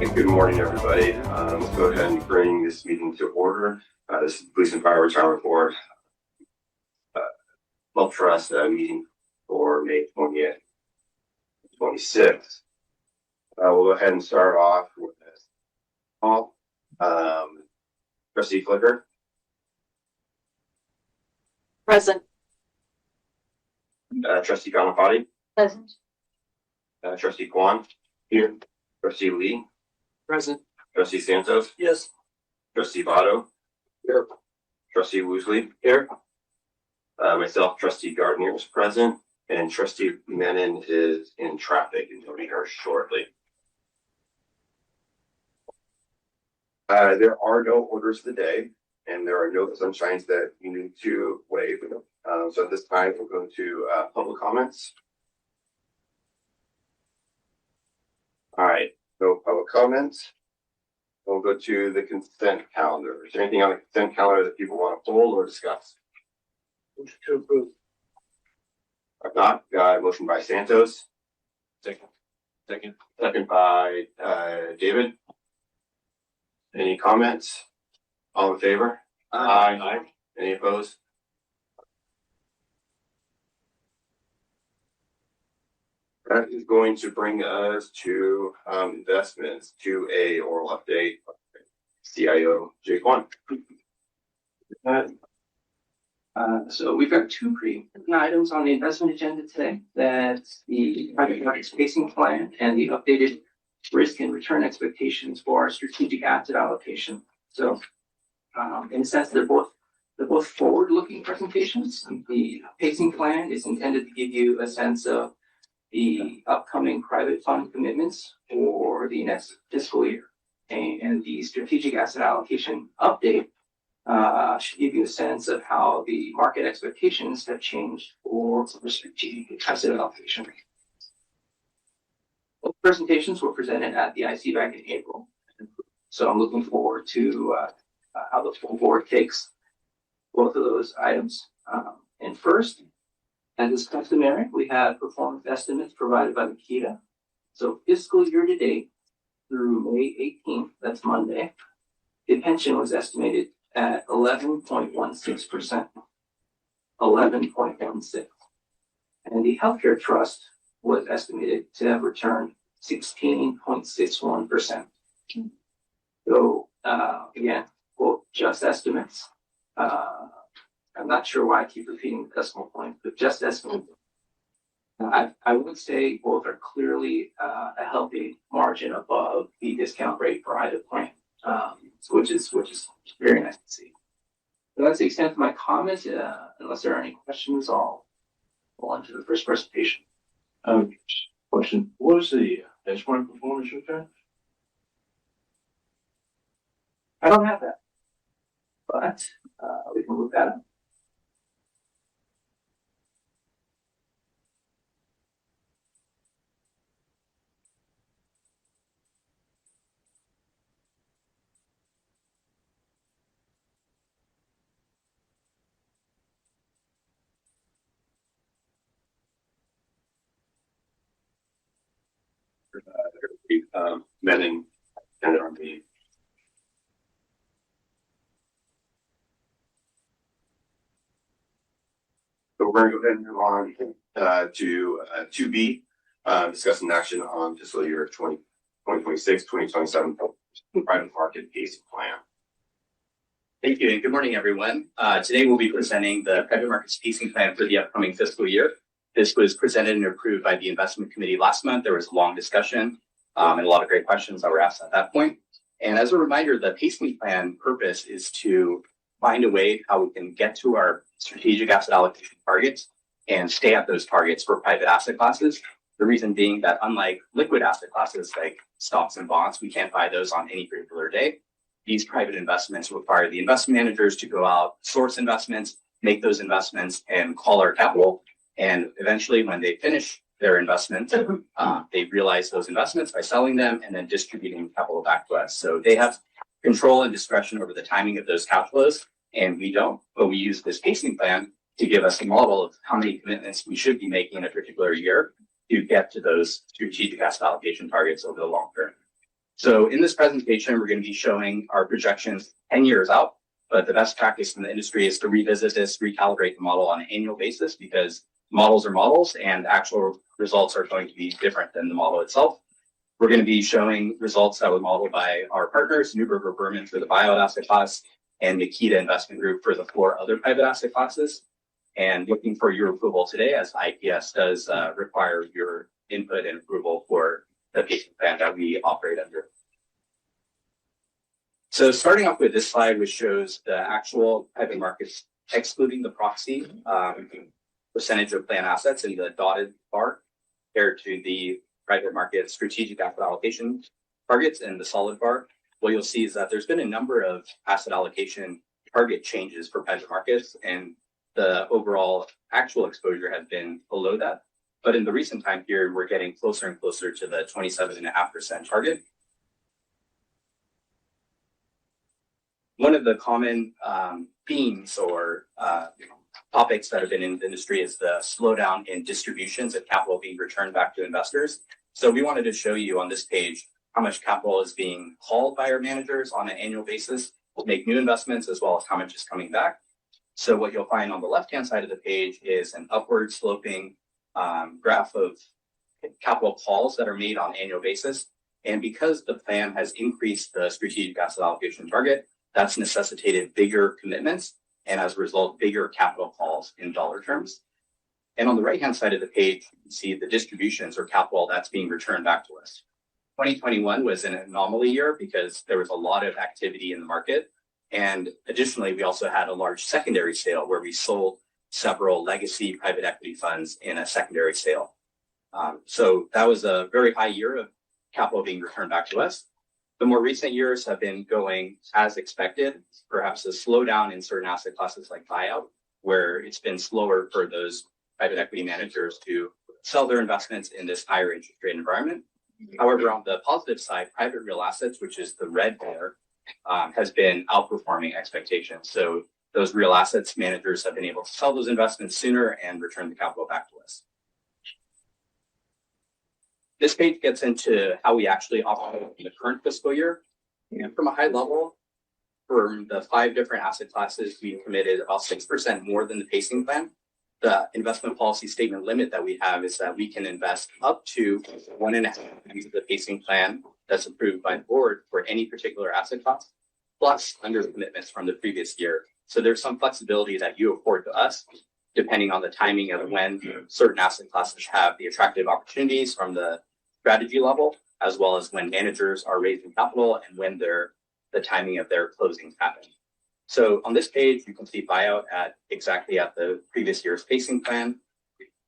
Good morning, everybody. Let's go ahead and bring this meeting to order. This is the Police and Fire Retirement Board Health Trust meeting for May 20th, 26th. We'll go ahead and start off with this call. Trustee Flicker. Present. Trustee Kanafati. Present. Trustee Kwan. Here. Trustee Lee. Present. Trustee Santos. Yes. Trustee Votto. Here. Trustee Woosley. Here. Myself, Trustee Gardner is present, and Trustee Menon is in traffic and he'll be here shortly. There are no orders of the day, and there are no sunshines that you need to waive. So at this time, we'll go to public comments. All right, no public comments. We'll go to the consent calendar. Is there anything on the consent calendar that people want to hold or discuss? Motion to approve. If not, motion by Santos. Second. Second by David. Any comments? All in favor? Aye. Any opposed? That is going to bring us to investments, to a oral update. CIO Jake One. So we've got two pre-written items on the investment agenda today. That's the private market spacing plan and the updated risk and return expectations for our strategic asset allocation. So in a sense, they're both forward-looking presentations. The pacing plan is intended to give you a sense of the upcoming private fund commitments for the next fiscal year. And the strategic asset allocation update should give you a sense of how the market expectations have changed for strategic asset allocation. Both presentations were presented at the IC back in April. So I'm looking forward to how the full board takes both of those items. And first, as is customary, we have performance estimates provided by the KEDA. So fiscal year to date through May 18th, that's Monday, the pension was estimated at 11.16%. 11.16. And the healthcare trust was estimated to have returned 16.61%. So again, quote, just estimates. I'm not sure why I keep repeating the decimal point, but just estimates. I would say both are clearly a healthy margin above the discount rate for either plan, which is very nice to see. So that's the extent of my comments. Unless there are any questions, I'll go on to the first presentation. Question: what was the benchmark performance return? I don't have that, but we can look that up. Menon and our meeting. So we're going to go ahead and move on to 2B, discussing action on fiscal year 2026, 2027 private market pacing plan. Thank you, and good morning, everyone. Today we'll be presenting the private markets pacing plan for the upcoming fiscal year. This was presented and approved by the investment committee last month. There was a long discussion and a lot of great questions that were asked at that point. And as a reminder, the pacing plan purpose is to find a way how we can get to our strategic asset allocation targets and stay at those targets for private asset classes. The reason being that unlike liquid asset classes like stocks and bonds, we can't buy those on any particular day. These private investments require the investment managers to go out, source investments, make those investments, and call our capital. And eventually, when they finish their investment, they realize those investments by selling them and then distributing capital back to us. So they have control and discretion over the timing of those cash flows, and we don't. But we use this pacing plan to give us a model of how many commitments we should be making in a particular year to get to those strategic asset allocation targets over the long term. So in this presentation, we're going to be showing our projections 10 years out, but the best practice in the industry is to revisit this, recalibrate the model on an annual basis because models are models and actual results are going to be different than the model itself. We're going to be showing results that were modeled by our partners, Neuberger Berman for the buyout asset class and Nikita Investment Group for the 4 other private asset classes. And looking for your approval today as IPS does require your input and approval for the pacing plan that we operate under. So starting off with this slide, which shows the actual private markets, excluding the proxy percentage of plan assets in the dotted bar, compared to the private market strategic asset allocation targets in the solid bar. What you'll see is that there's been a number of asset allocation target changes for private markets, and the overall actual exposure has been below that. But in the recent time period, we're getting closer and closer to the 27.5% target. One of the common themes or topics that have been in the industry is the slowdown in distributions of capital being returned back to investors. So we wanted to show you on this page how much capital is being called by our managers on an annual basis to make new investments, as well as how much is coming back. So what you'll find on the left-hand side of the page is an upward sloping graph of capital calls that are made on an annual basis. And because the plan has increased the strategic asset allocation target, that's necessitated bigger commitments and as a result, bigger capital calls in dollar terms. And on the right-hand side of the page, you can see the distributions or capital that's being returned back to us. 2021 was an anomaly year because there was a lot of activity in the market. And additionally, we also had a large secondary sale where we sold several legacy private equity funds in a secondary sale. So that was a very high year of capital being returned back to us. The more recent years have been going as expected, perhaps a slowdown in certain asset classes like buyout, where it's been slower for those private equity managers to sell their investments in this higher interest rate environment. However, on the positive side, private real assets, which is the red there, has been outperforming expectations. So those real assets managers have been able to sell those investments sooner and return the capital back to us. This page gets into how we actually operate in the current fiscal year. And from a high level, for the 5 different asset classes, we committed about 6% more than the pacing plan. The investment policy statement limit that we have is that we can invest up to 1.5 times the pacing plan that's approved by the board for any particular asset class, plus under commitments from the previous year. So there's some flexibility that you afford to us, depending on the timing of when certain asset classes have the attractive opportunities from the strategy level, as well as when managers are raising capital and when the timing of their closings happen. So on this page, you can see buyout exactly at the previous year's pacing plan.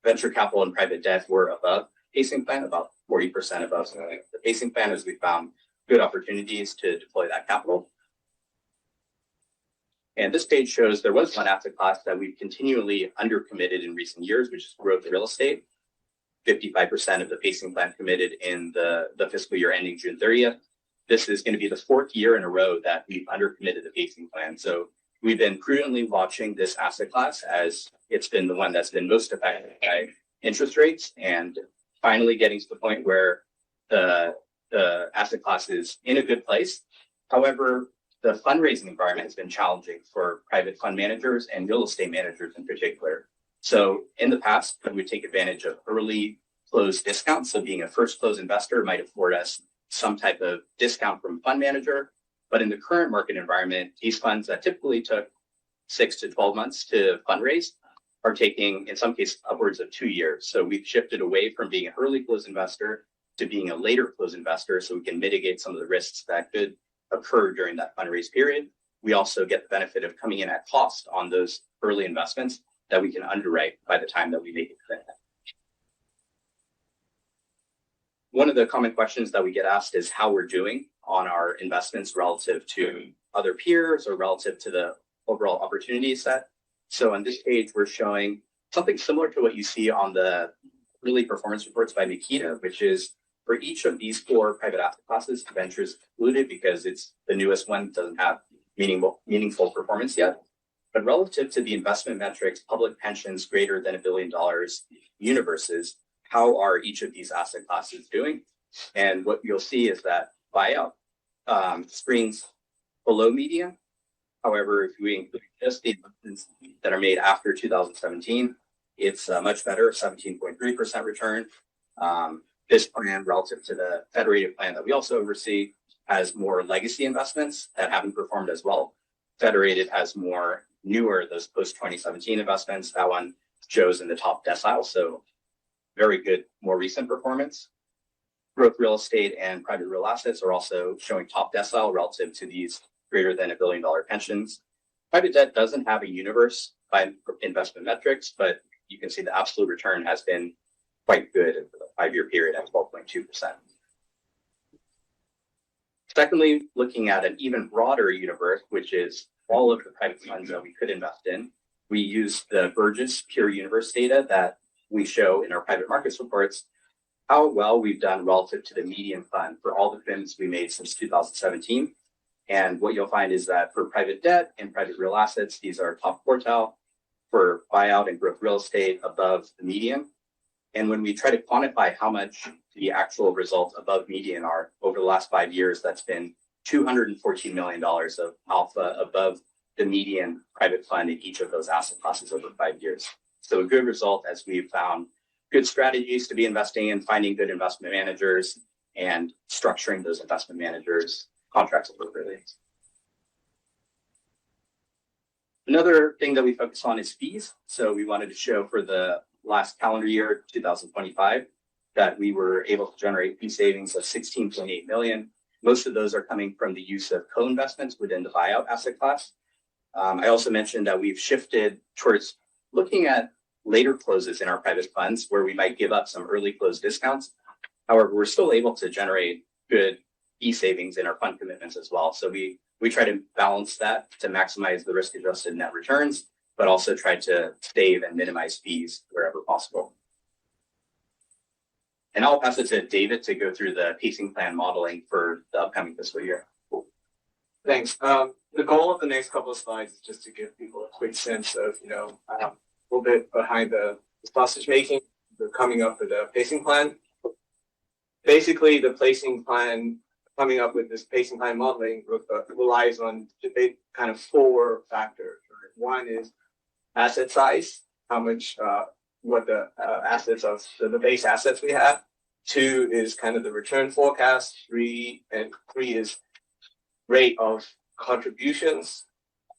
Venture capital and private debt were above pacing plan, about 40% above the pacing plan, as we found good opportunities to deploy that capital. And this page shows there was one asset class that we've continually undercommitted in recent years, which is growth real estate. 55% of the pacing plan committed in the fiscal year ending June 30th. This is going to be the 4th year in a row that we've undercommitted the pacing plan. So we've been prudently watching this asset class as it's been the one that's been most affected by interest rates, and finally getting to the point where the asset class is in a good place. However, the fundraising environment has been challenging for private fund managers and real estate managers in particular. So in the past, we would take advantage of early close discounts. So being a first close investor might afford us some type of discount from fund manager. But in the current market environment, these funds that typically took 6 to 12 months to fundraise are taking, in some cases, upwards of 2 years. So we've shifted away from being an early close investor to being a later close investor, so we can mitigate some of the risks that could occur during that fundraise period. We also get the benefit of coming in at cost on those early investments that we can underwrite by the time that we make it. One of the common questions that we get asked is how we're doing on our investments relative to other peers or relative to the overall opportunity set. So on this page, we're showing something similar to what you see on the early performance reports by Nikita, which is for each of these 4 private asset classes, ventures included because it's the newest one, doesn't have meaningful performance yet. But relative to the investment metrics, public pensions greater than $1 billion universes, how are each of these asset classes doing? And what you'll see is that buyout screens below median. However, if we include just the investments that are made after 2017, it's a much better 17.3% return. This plan relative to the federated plan that we also oversee has more legacy investments that haven't performed as well. Federated has more newer, those post 2017 investments. That one shows in the top decile. So very good, more recent performance. Growth real estate and private real assets are also showing top decile relative to these greater than $1 billion pensions. Private debt doesn't have a universe by investment metrics, but you can see the absolute return has been quite good over the 5-year period at 12.2%. Secondly, looking at an even broader universe, which is all of the private funds that we could invest in, we use the Burgess Pure Universe data that we show in our private markets reports, how well we've done relative to the median fund for all the funds we made since 2017. And what you'll find is that for private debt and private real assets, these are top quartile. For buyout and growth real estate, above the median. And when we try to quantify how much the actual results above median are over the last 5 years, that's been $214 million of alpha above the median private fund in each of those asset classes over 5 years. So a good result as we've found good strategies to be investing in, finding good investment managers, and structuring those investment managers' contracts appropriately. Another thing that we focus on is fees. So we wanted to show for the last calendar year, 2025, that we were able to generate fee savings of $16.8 million. Most of those are coming from the use of co-investments within the buyout asset class. I also mentioned that we've shifted towards looking at later closes in our private funds where we might give up some early close discounts. However, we're still able to generate good fee savings in our fund commitments as well. So we try to balance that to maximize the risk-adjusted net returns, but also try to save and minimize fees wherever possible. And I'll pass it to David to go through the pacing plan modeling for the upcoming fiscal year. Thanks. The goal of the next couple of slides is just to give people a quick sense of, a little bit behind the sausage making, the coming up with the pacing plan. Basically, the pacing plan, coming up with this pacing plan modeling relies on kind of 4 factors. Right? One is asset size, how much, what the assets of the base assets we have. 2 is kind of the return forecast. 3 is rate of contributions,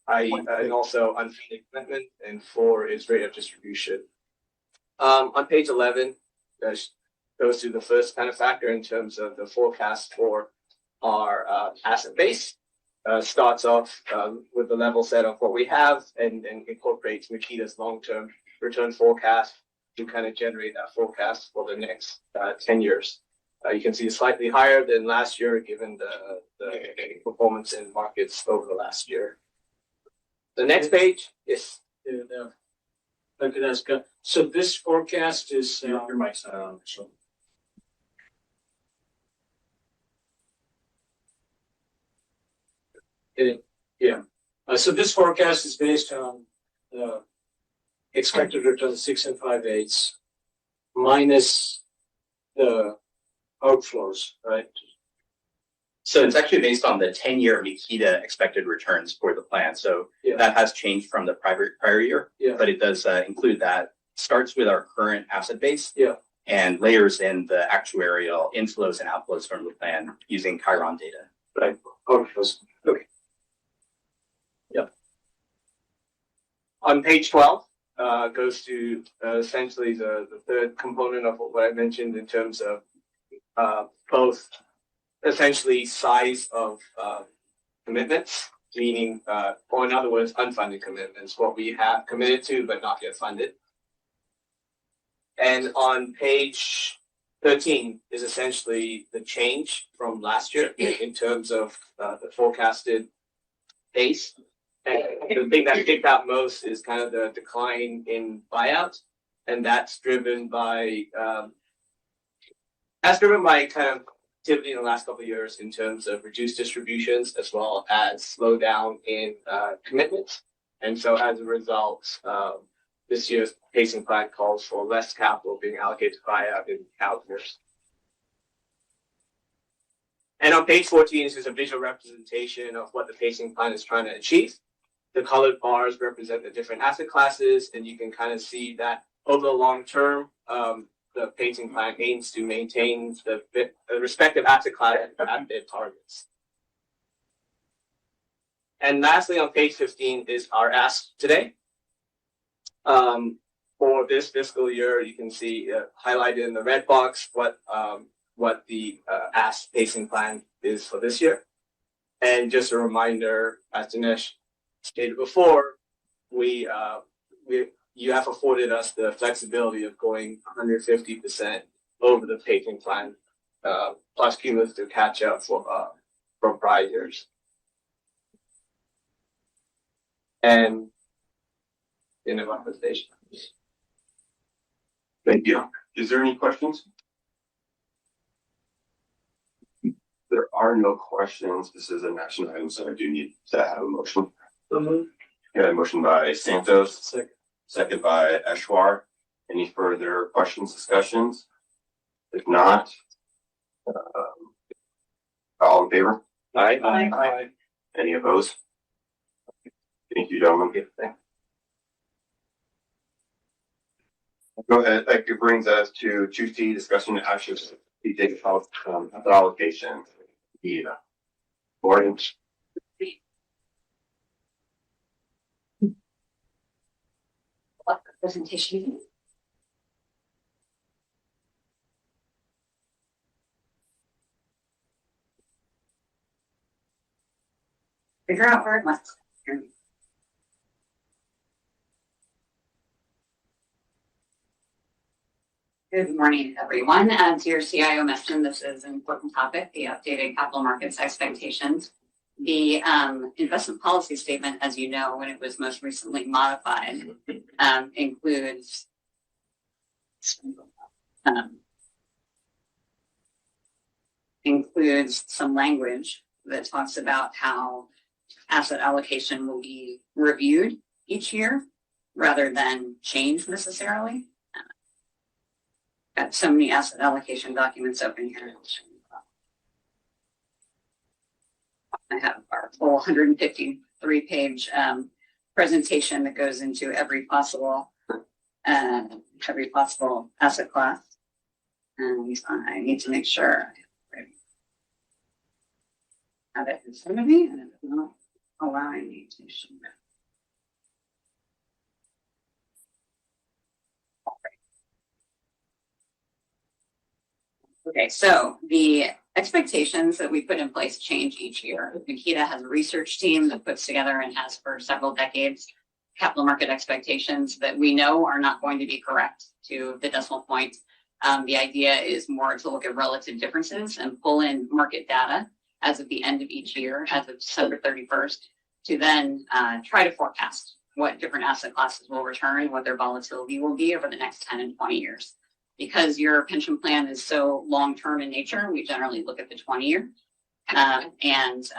and also unfunded commitment. And 4 is rate of distribution. On page 11, goes through the first kind of factor in terms of the forecast for our asset base. Starts off with the level set of what we have and incorporates Makita's long-term return forecast to kind of generate that forecast for the next 10 years. You can see it's slightly higher than last year given the performance in markets over the last year. The next page is I could ask. So this forecast is Your mic's not on. So. so this forecast is based on the expected return 6 5/8 minus the outflows, right? So it's actually based on the 10-year Makita expected returns for the plan. So that has changed from the prior year, but it does include that. Starts with our current asset base and layers in the actuarial inflows and outflows from the plan using Chiron data. Right. Outflows. Okay. on page 12. Goes to essentially the third component of what I mentioned in terms of both essentially size of commitments, meaning, or in other words, unfunded commitments, what we have committed to but not yet funded. And on page 13 is essentially the change from last year in terms of the forecasted pace. And the thing that kicked out most is kind of the decline in buyouts, and that's driven by kind of activity in the last couple of years in terms of reduced distributions as well as slowdown in commitments. And so as a result, this year's pacing plan calls for less capital being allocated to buyout in out years. And on page 14 is just a visual representation of what the pacing plan is trying to achieve. The colored bars represent the different asset classes, and you can kind of see that over the long term, the pacing plan aims to maintain the respective asset class at their targets. And lastly, on page 15 is our ask today. For this fiscal year, you can see highlighted in the red box what the ask pacing plan is for this year. And just a reminder, as Dinesh stated before, you have afforded us the flexibility of going 150% over the pacing plan, plus cumulative catch up from prior years. And in the presentation. Thank you. Is there any questions? There are no questions. This is an action item, so I do need to have a motion. Yeah, a motion by Santos, second by Eshwar. Any further questions, discussions? If not, all in favor? Aye. Any opposed? Thank you, gentlemen. Go ahead. That brings us to 2C, discussion and action strategic allocation. Yeah. Morning. Presentation. Figure out where it went. Good morning, everyone. As your CIO mentioned, this is an important topic, the updated capital markets expectations. The investment policy statement, as you know, when it was most recently modified, includes some language that talks about how asset allocation will be reviewed each year rather than changed necessarily. Got so many asset allocation documents open here. I have our full 153-page presentation that goes into every possible asset class. And I need to make sure I have it in front of me, and it's not allowing me to share. Okay, so the expectations that we put in place change each year. Makita has a research team that puts together and has for several decades capital market expectations that we know are not going to be correct to the decimal point. The idea is more to look at relative differences and pull in market data as of the end of each year, as of December 31st, to then try to forecast what different asset classes will return, what their volatility will be over the next 10 and 20 years. Because your pension plan is so long-term in nature, we generally look at the 20-year. And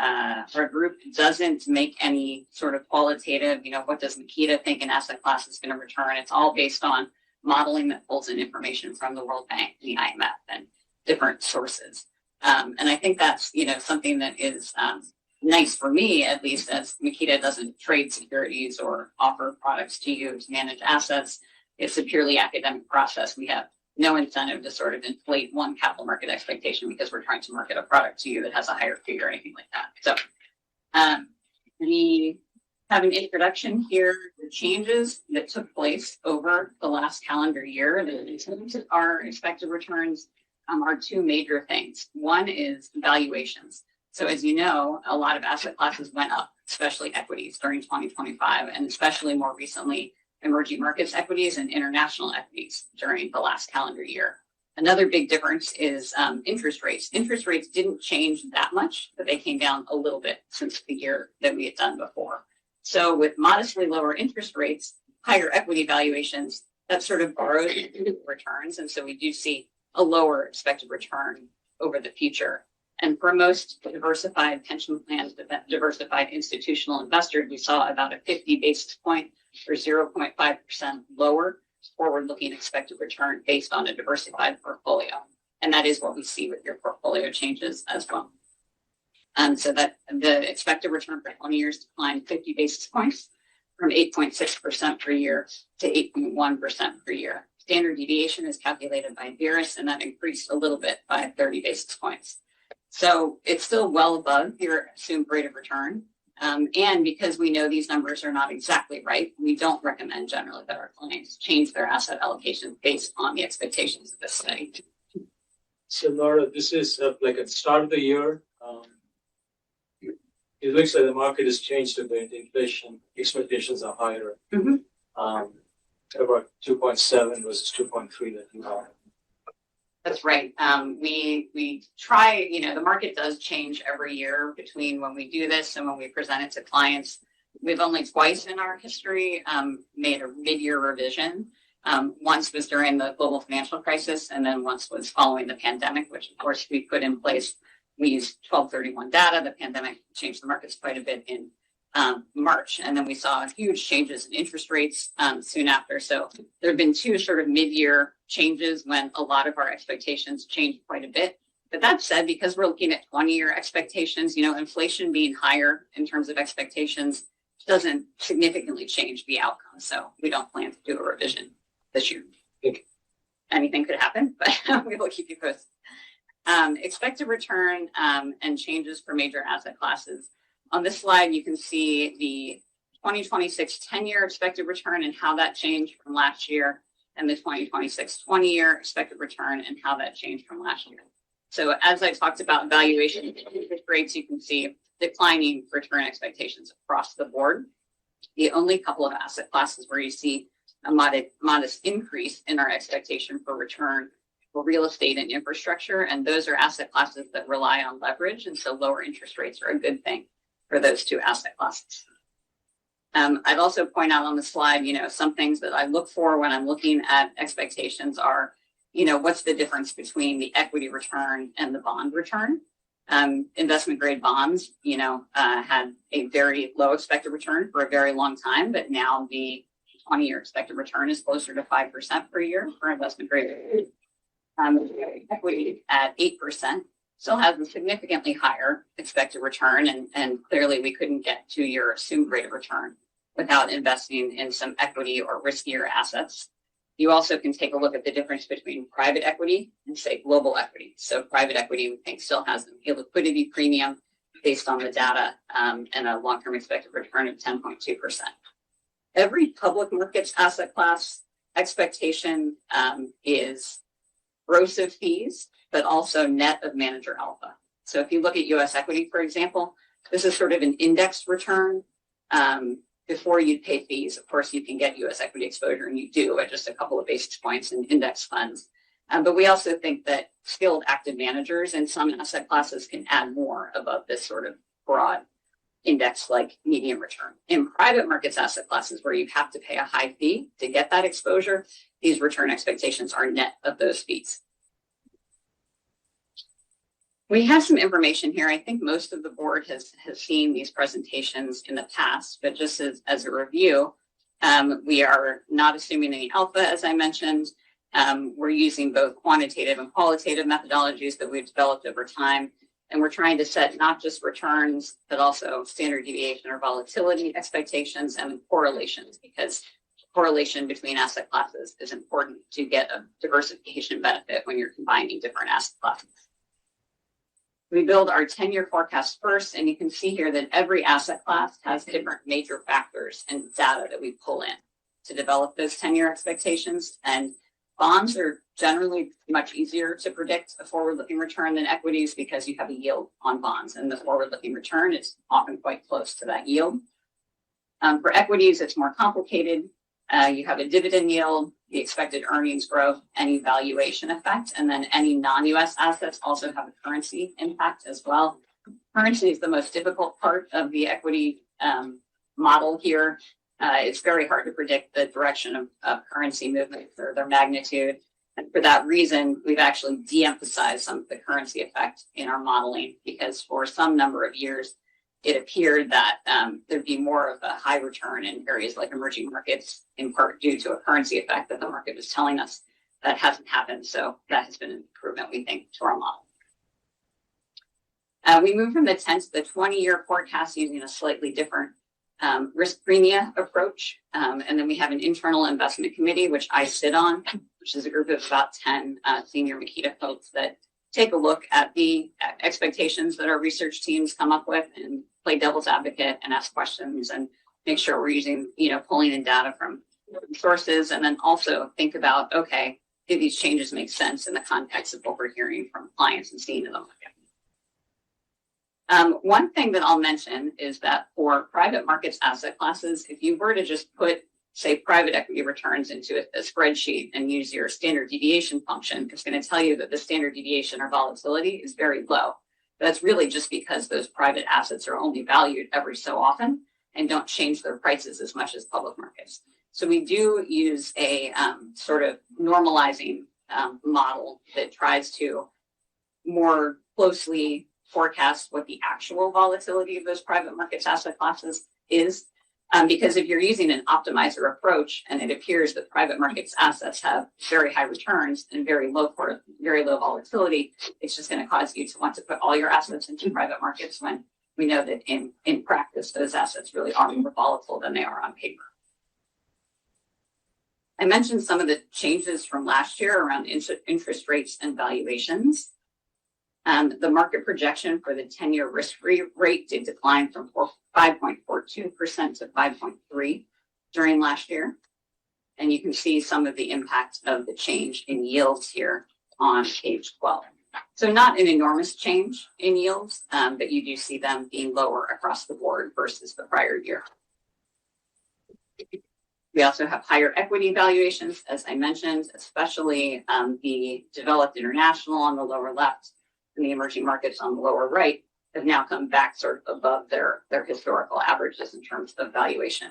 our group doesn't make any sort of qualitative, what does Makita think an asset class is going to return? It's all based on modeling that pulls in information from the World Bank, the IMF, and different sources. And I think that's, something that is nice for me, at least, as Makita doesn't trade securities or offer products to you to manage assets. It's a purely academic process. We have no incentive to sort of inflate one capital market expectation because we're trying to market a product to you that has a higher fee or anything like that. So we have an introduction here, the changes that took place over the last calendar year. In terms of our expected returns are two major things. One is valuations. So as you know, a lot of asset classes went up, especially equities during 2025, and especially more recently, emerging markets equities and international equities during the last calendar year. Another big difference is interest rates. Interest rates didn't change that much, but they came down a little bit since the year that we had done before. So with modestly lower interest rates, higher equity valuations, that sort of borrowed returns. And so we do see a lower expected return over the future. And for most diversified pension plans, diversified institutional investors, we saw about a 50 basis point or 0.5% lower forward-looking expected return based on a diversified portfolio. And that is what we see with your portfolio changes as well. So that the expected return for 20 years declined 50 basis points from 8.6% per year to 8.1% per year. Standard deviation is calculated by Verus, and that increased a little bit by 30 basis points. So it's still well above your assumed rate of return. And because we know these numbers are not exactly right, we don't recommend generally that our clients change their asset allocation based on the expectations of this study. So Laura, this is like at the start of the year. It looks like the market has changed a bit. Inflation expectations are higher. Mhm. About 2.7 versus 2.3 that you have. That's right. We try, the market does change every year between when we do this and when we present it to clients. We've only twice in our history made a mid-year revision. Once was during the global financial crisis, and then once was following the pandemic, which of course we put in place. We used 12/31 data. The pandemic changed the markets quite a bit in March, and then we saw huge changes in interest rates soon after. So there have been two sort of mid-year changes when a lot of our expectations changed quite a bit. But that said, because we're looking at 20-year expectations, inflation being higher in terms of expectations doesn't significantly change the outcome. So we don't plan to do a revision this year. Anything could happen, but we will keep you posted. Expected return and changes for major asset classes. On this slide, you can see the 2026 10-year expected return and how that changed from last year, and the 2026 20-year expected return and how that changed from last year. So as I talked about valuation interest rates, you can see declining return expectations across the board. The only couple of asset classes where you see a modest increase in our expectation for return for real estate and infrastructure, and those are asset classes that rely on leverage, and so lower interest rates are a good thing for those two asset classes. I'd also point out on the slide, some things that I look for when I'm looking at expectations are, what's the difference between the equity return and the bond return? Investment grade bonds, had a very low expected return for a very long time, but now the 20-year expected return is closer to 5% per year for investment grade. Equity at 8% still has a significantly higher expected return, and clearly we couldn't get to your assumed rate of return without investing in some equity or riskier assets. You also can take a look at the difference between private equity and, say, global equity. So private equity, we think, still has a liquidity premium based on the data and a long-term expected return of 10.2%. Every public markets asset class expectation is gross of fees, but also net of manager alpha. So if you look at U.S. equity, for example, this is sort of an indexed return. Before you pay fees, of course, you can get U.S. equity exposure, and you do at just a couple of basis points in index funds. But we also think that skilled active managers in some asset classes can add more above this sort of broad index-like median return. In private markets asset classes, where you have to pay a high fee to get that exposure, these return expectations are net of those fees. We have some information here. I think most of the board has seen these presentations in the past, but just as a review, we are not assuming any alpha, as I mentioned. We're using both quantitative and qualitative methodologies that we've developed over time, and we're trying to set not just returns, but also standard deviation or volatility expectations and correlations, because correlation between asset classes is important to get a diversification benefit when you're combining different asset classes. We build our 10-year forecast first, and you can see here that every asset class has different major factors and data that we pull in to develop those 10-year expectations. And bonds are generally much easier to predict a forward-looking return than equities because you have a yield on bonds, and the forward-looking return is often quite close to that yield. For equities, it's more complicated. You have a dividend yield, the expected earnings growth, any valuation effect, and then any non-U.S. assets also have a currency impact as well. Currency is the most difficult part of the equity model here. It's very hard to predict the direction of currency movements or their magnitude. And for that reason, we've actually de-emphasized some of the currency effect in our modeling, because for some number of years, it appeared that there'd be more of a high return in areas like emerging markets, in part due to a currency effect that the market was telling us. That hasn't happened, so that has been an improvement, we think, to our model. We moved from the 10 to the 20-year forecast using a slightly different risk premia approach. And then we have an internal investment committee, which I sit on, which is a group of about 10 senior Makita folks that take a look at the expectations that our research teams come up with and play devil's advocate and ask questions and make sure we're using, pulling in data from sources, and then also think about, okay, do these changes make sense in the context of what we're hearing from clients and seeing in the market? One thing that I'll mention is that for private markets asset classes, if you were to just put, say, private equity returns into a spreadsheet and use your standard deviation function, it's going to tell you that the standard deviation or volatility is very low. That's really just because those private assets are only valued every so often and don't change their prices as much as public markets. So we do use a sort of normalizing model that tries to more closely forecast what the actual volatility of those private markets asset classes is. Because if you're using an optimizer approach and it appears that private markets assets have very high returns and very low volatility, it's just going to cause you to want to put all your assets into private markets when we know that in practice, those assets really are more volatile than they are on paper. I mentioned some of the changes from last year around interest rates and valuations. The market projection for the 10-year risk-free rate did decline from 5.42% to 5.3% during last year. And you can see some of the impact of the change in yields here on page 12. So not an enormous change in yields, but you do see them being lower across the board versus the prior year. We also have higher equity valuations, as I mentioned, especially the developed international on the lower left and the emerging markets on the lower right have now come back sort of above their historical averages in terms of valuation.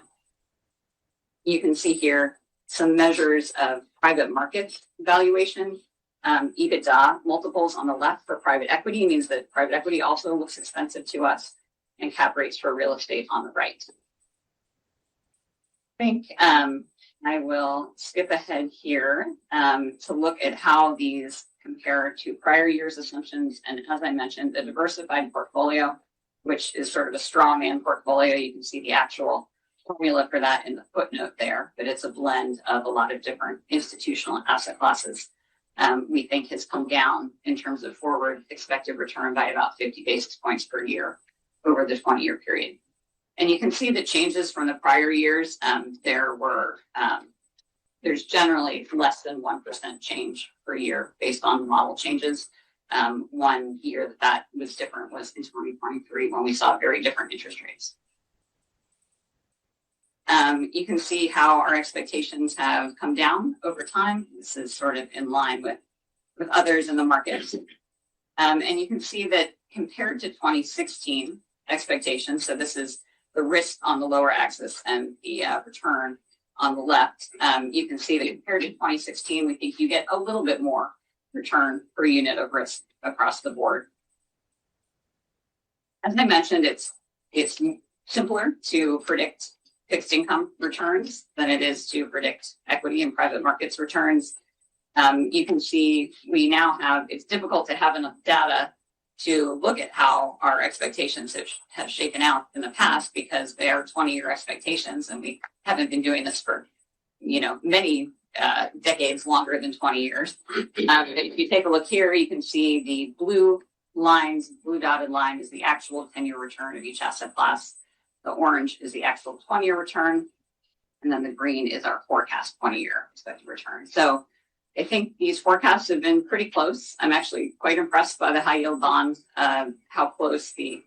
You can see here some measures of private market valuation. EBITDA multiples on the left for private equity means that private equity also looks expensive to us, and cap rates for real estate on the right. I think I will skip ahead here to look at how these compare to prior year's assumptions. And as I mentioned, the diversified portfolio, which is sort of a straw man portfolio, you can see the actual formula for that in the footnote there, but it's a blend of a lot of different institutional asset classes. We think has come down in terms of forward expected return by about 50 basis points per year over the 20-year period. And you can see the changes from the prior years. There's generally less than 1% change per year based on the model changes. One year that was different was in 2023 when we saw very different interest rates. You can see how our expectations have come down over time. This is sort of in line with others in the market. And you can see that compared to 2016 expectations, so this is the risk on the lower axis and the return on the left, you can see that compared to 2016, we think you get a little bit more return per unit of risk across the board. As I mentioned, it's simpler to predict fixed income returns than it is to predict equity and private markets returns. You can see we now have, it's difficult to have enough data to look at how our expectations have shaken out in the past because they are 20-year expectations and we haven't been doing this for, many decades longer than 20 years. If you take a look here, you can see the blue dotted line is the actual 10-year return of each asset class. The orange is the actual 20-year return. And then the green is our forecast 20-year expected return. So I think these forecasts have been pretty close. I'm actually quite impressed by the high yield bond, how close the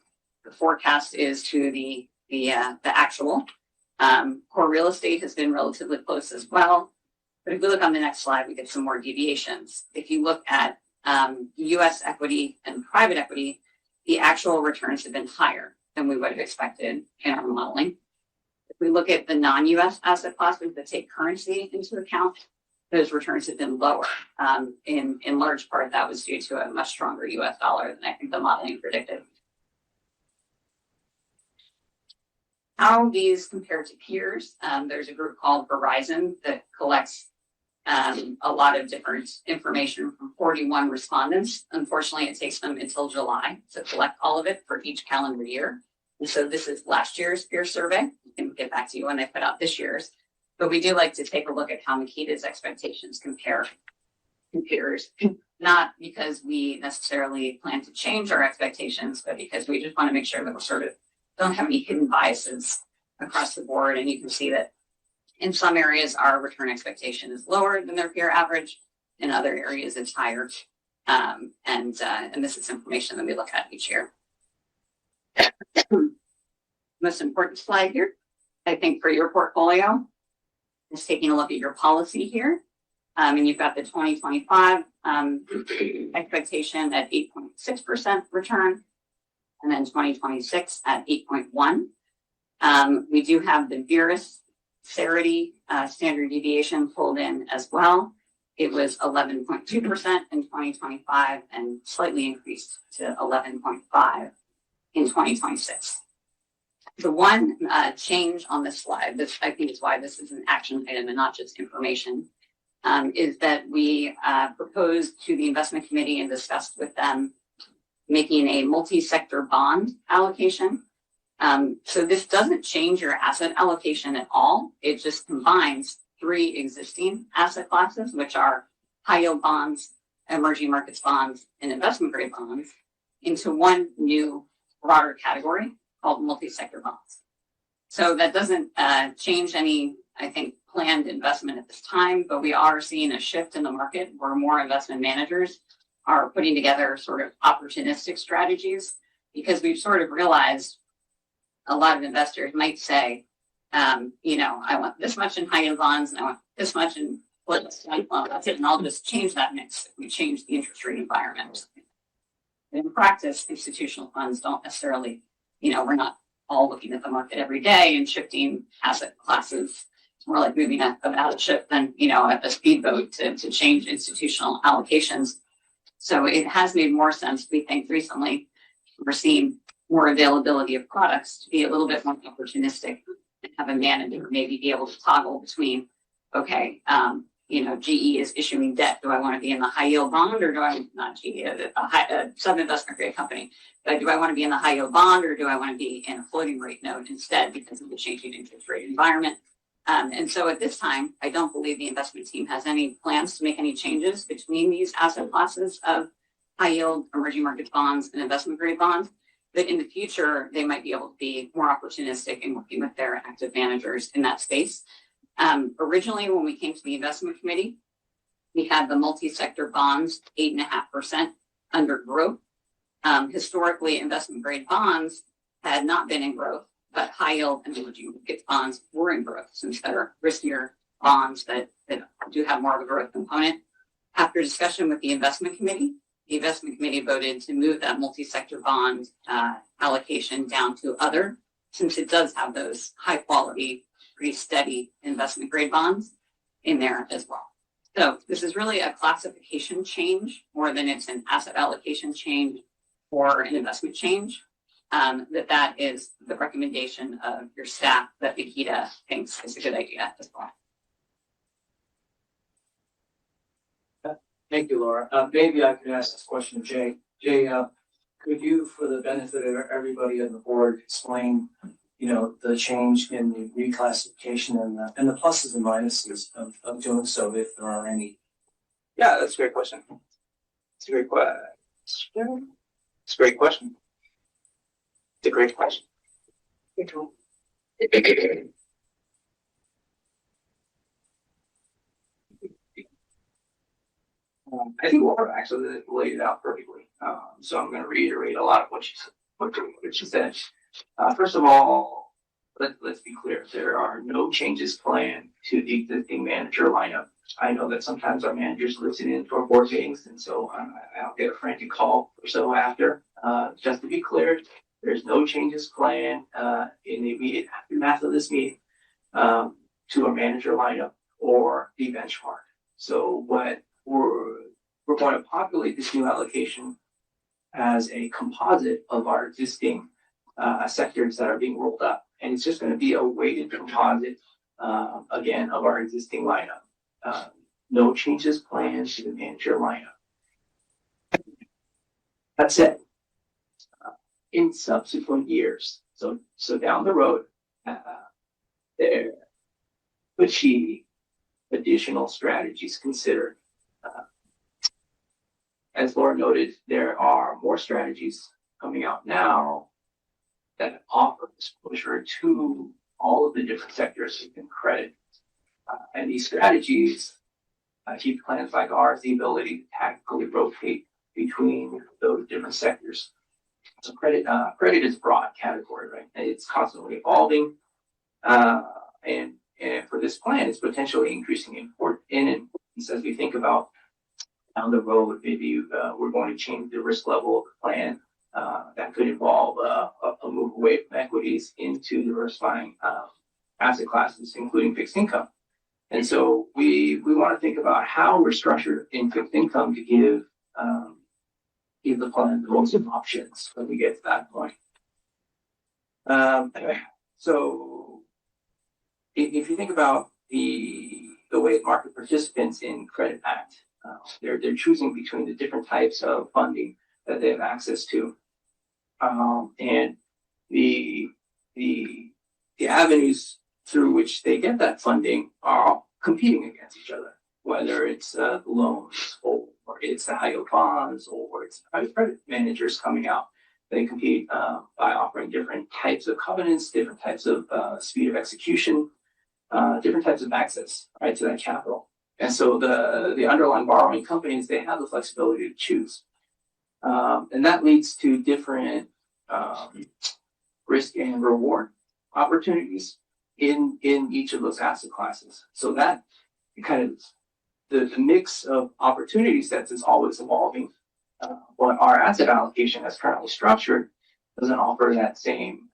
forecast is to the actual. Core real estate has been relatively close as well. But if we look on the next slide, we get some more deviations. If you look at US equity and private equity, the actual returns have been higher than we would have expected in our modeling. If we look at the non-US asset classes that take currency into account, those returns have been lower. In large part, that was due to a much stronger US dollar than I think the modeling predicted. How these compare to peers, there's a group called Verizon that collects a lot of different information from 41 respondents. Unfortunately, it takes them until July to collect all of it for each calendar year. And so this is last year's peer survey. I can get back to you when they put out this year's. But we do like to take a look at how Makita's expectations compares, not because we necessarily plan to change our expectations, but because we just want to make sure that we're sort of don't have any hidden biases across the board. And you can see that in some areas, our return expectation is lower than their peer average. In other areas, it's higher. And this is information that we look at each year. Most important slide here, I think, for your portfolio is taking a look at your policy here. And you've got the 2025 expectation at 8.6% return, and then 2026 at 8.1. We do have the Virus Cerity standard deviation pulled in as well. It was 11.2% in 2025 and slightly increased to 11.5 in 2026. The one change on this slide, this I think is why this is an action item and not just information, is that we proposed to the investment committee and discussed with them making a multi-sector bond allocation. So this doesn't change your asset allocation at all. It just combines 3 existing asset classes, which are high yield bonds, emerging markets bonds, and investment grade bonds, into one new broader category called multi-sector bonds. So that doesn't change any, I think, planned investment at this time, but we are seeing a shift in the market where more investment managers are putting together sort of opportunistic strategies, because we've sort of realized a lot of investors might say, I want this much in high yield bonds and I want this much in that's it, and I'll just change that mix if we change the interest rate environment. In practice, institutional funds don't necessarily, we're not all looking at the market every day and shifting asset classes. It's more like moving a battleship than, a speedboat to change institutional allocations. So it has made more sense, we think, recently. We're seeing more availability of products to be a little bit more opportunistic and have a manager maybe be able to toggle between, okay, GE is issuing debt. Do I want to be in the high yield bond, or do I not GE, a sub-investment grade company? But do I want to be in the high yield bond, or do I want to be in a floating rate note instead because of the changing interest rate environment? And so at this time, I don't believe the investment team has any plans to make any changes between these asset classes of high yield, emerging markets bonds, and investment grade bonds. But in the future, they might be able to be more opportunistic in working with their active managers in that space. Originally, when we came to the investment committee, we had the multi-sector bonds 8.5% under growth. Historically, investment grade bonds had not been in growth, but high yield and emerging markets bonds were in growth, since they're riskier bonds that do have more of a growth component. After discussion with the investment committee voted to move that multi-sector bond allocation down to other, since it does have those high quality, pretty steady investment grade bonds in there as well. So this is really a classification change more than it's an asset allocation change or an investment change. That is the recommendation of your staff that Makita thinks is a good idea at this point. Thank you, Laura. Maybe I could ask this question to Jay. Jay, could you, for the benefit of everybody on the board, explain, the change in the reclassification and the pluses and minuses of doing so, if there are any? Yeah, that's a great question. It's a great question. It's a great question. It's a great question. I think Laura actually laid it out perfectly. So I'm going to reiterate a lot of what she said. First of all, let's be clear. There are no changes planned to the existing manager lineup. I know that sometimes our managers listen in to our board meetings, and so I'll get a frantic call or so after. Just to be clear, there's no changes planned in the immediate aftermath of this meeting to our manager lineup or the benchmark. So what we're going to populate this new allocation as a composite of our existing sectors that are being rolled up. And it's just going to be a weighted composite, again, of our existing lineup. no changes planned to the manager lineup. That said, in subsequent years, so down the road, there could be additional strategies considered. As Laura noted, there are more strategies coming out now that offer exposure to all of the different sectors within credit. And these strategies keep plans like ours the ability to tactically rotate between those different sectors. So credit is a broad category, right? And it's constantly evolving. And for this plan, it's potentially increasing in importance as we think about down the road. Maybe we're going to change the risk level of the plan. That could involve a move away from equities into diversifying asset classes, including fixed income. And so we want to think about how we're structured in fixed income to give the plan the most options when we get to that point. So if you think about the way market participants in Credit Act, they're choosing between the different types of funding that they have access to, and the avenues through which they get that funding are competing against each other, whether it's loans or it's the high yield bonds or it's private credit managers coming out. They compete by offering different types of covenants, different types of speed of execution, different types of access, right, to that capital. And so the underlying borrowing companies, they have the flexibility to choose. And that leads to different risk and reward opportunities in each of those asset classes. So that kind of the mix of opportunity sets is always evolving. But our asset allocation as currently structured doesn't offer that same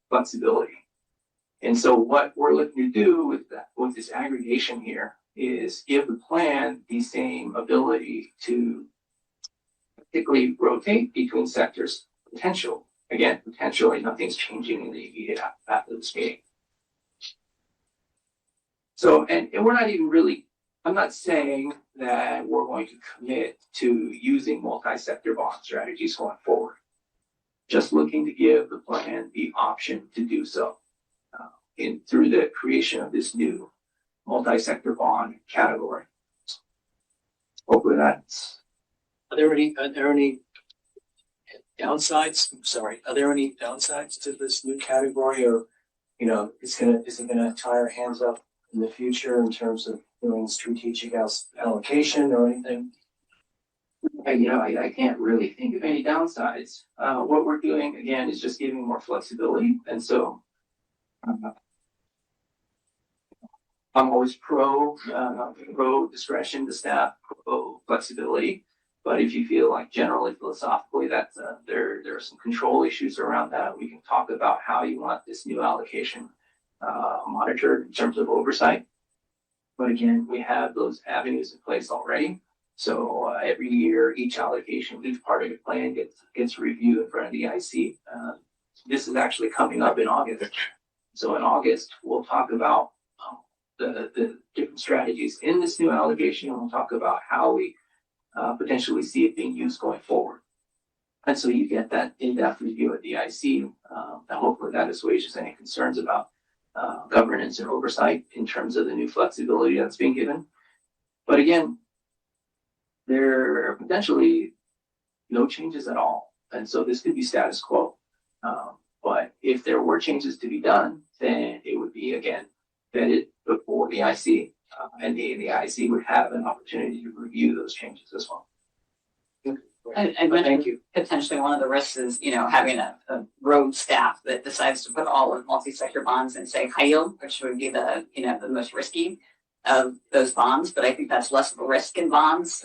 flexibility. And so what we're looking to do with this aggregation here is give the plan the same ability to particularly rotate between sectors. Potentially nothing's changing in the immediate after this meeting. So, and we're not even really, I'm not saying that we're going to commit to using multi-sector bond strategies going forward. Just looking to give the plan the option to do so through the creation of this new multi-sector bond category. Hopefully that's. Are there any downsides? Are there any downsides to this new category, or is it gonna tie our hands up in the future in terms of doing strategic allocation or anything? I can't really think of any downsides. What we're doing again is just giving more flexibility, and so I'm always pro discretion to staff, pro flexibility. But if you feel like generally philosophically that there are some control issues around that, we can talk about how you want this new allocation monitored in terms of oversight. But again, we have those avenues in place already. So every year, each allocation, each part of the plan gets reviewed in front of the IC. This is actually coming up in August. So in August, we'll talk about the different strategies in this new allocation, and we'll talk about how we potentially see it being used going forward. And so you get that in-depth review at the IC, and hopefully that assuages any concerns about governance and oversight in terms of the new flexibility that's being given. But again, there are potentially no changes at all. And so this could be status quo. But if there were changes to be done, then it would be, again, vetted before the IC, and the IC would have an opportunity to review those changes as well. I Thank mentioned you. potentially one of the risks is, having a rogue staff that decides to put all of multi-sector bonds in, say, high yield, which would be the most risky of those bonds. But I think that's less of a risk in bonds.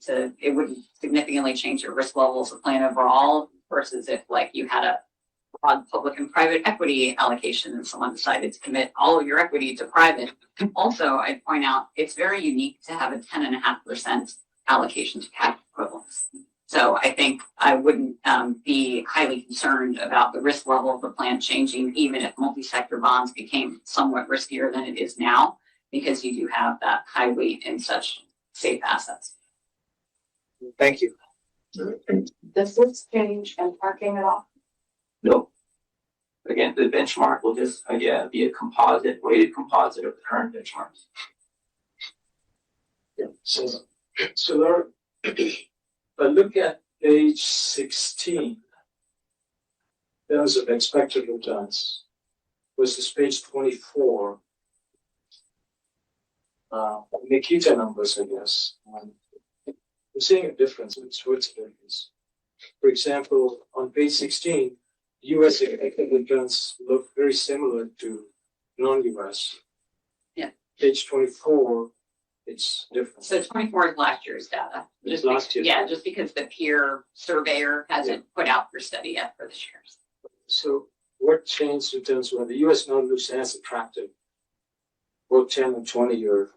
It wouldn't significantly change your risk levels of plan overall versus if you had a broad public and private equity allocation and someone decided to commit all of your equity to private. Also, I'd point out it's very unique to have a 10.5% allocation to cash equivalents. So I think I wouldn't be highly concerned about the risk level of the plan changing, even if multi-sector bonds became somewhat riskier than it is now. because you do have that high weight in such safe assets. Thank you. Does this change in parking at all? No. Again, the benchmark will just, again, be a composite, weighted composite of the current benchmarks. So Laura, if I look at page 16, those of expected returns versus page 24, Nikita numbers, I guess. We're seeing a difference. What's the difference? For example, on page 16, U.S. expected returns look very similar to non-U.S. Yeah. Page 24, it's different. So 24 is last year's data. It's last year. Yeah, just because the peer surveyor hasn't put out their study yet for this year's. So what changed in terms of when the U.S. now looks as attractive, both 10 and 20 year?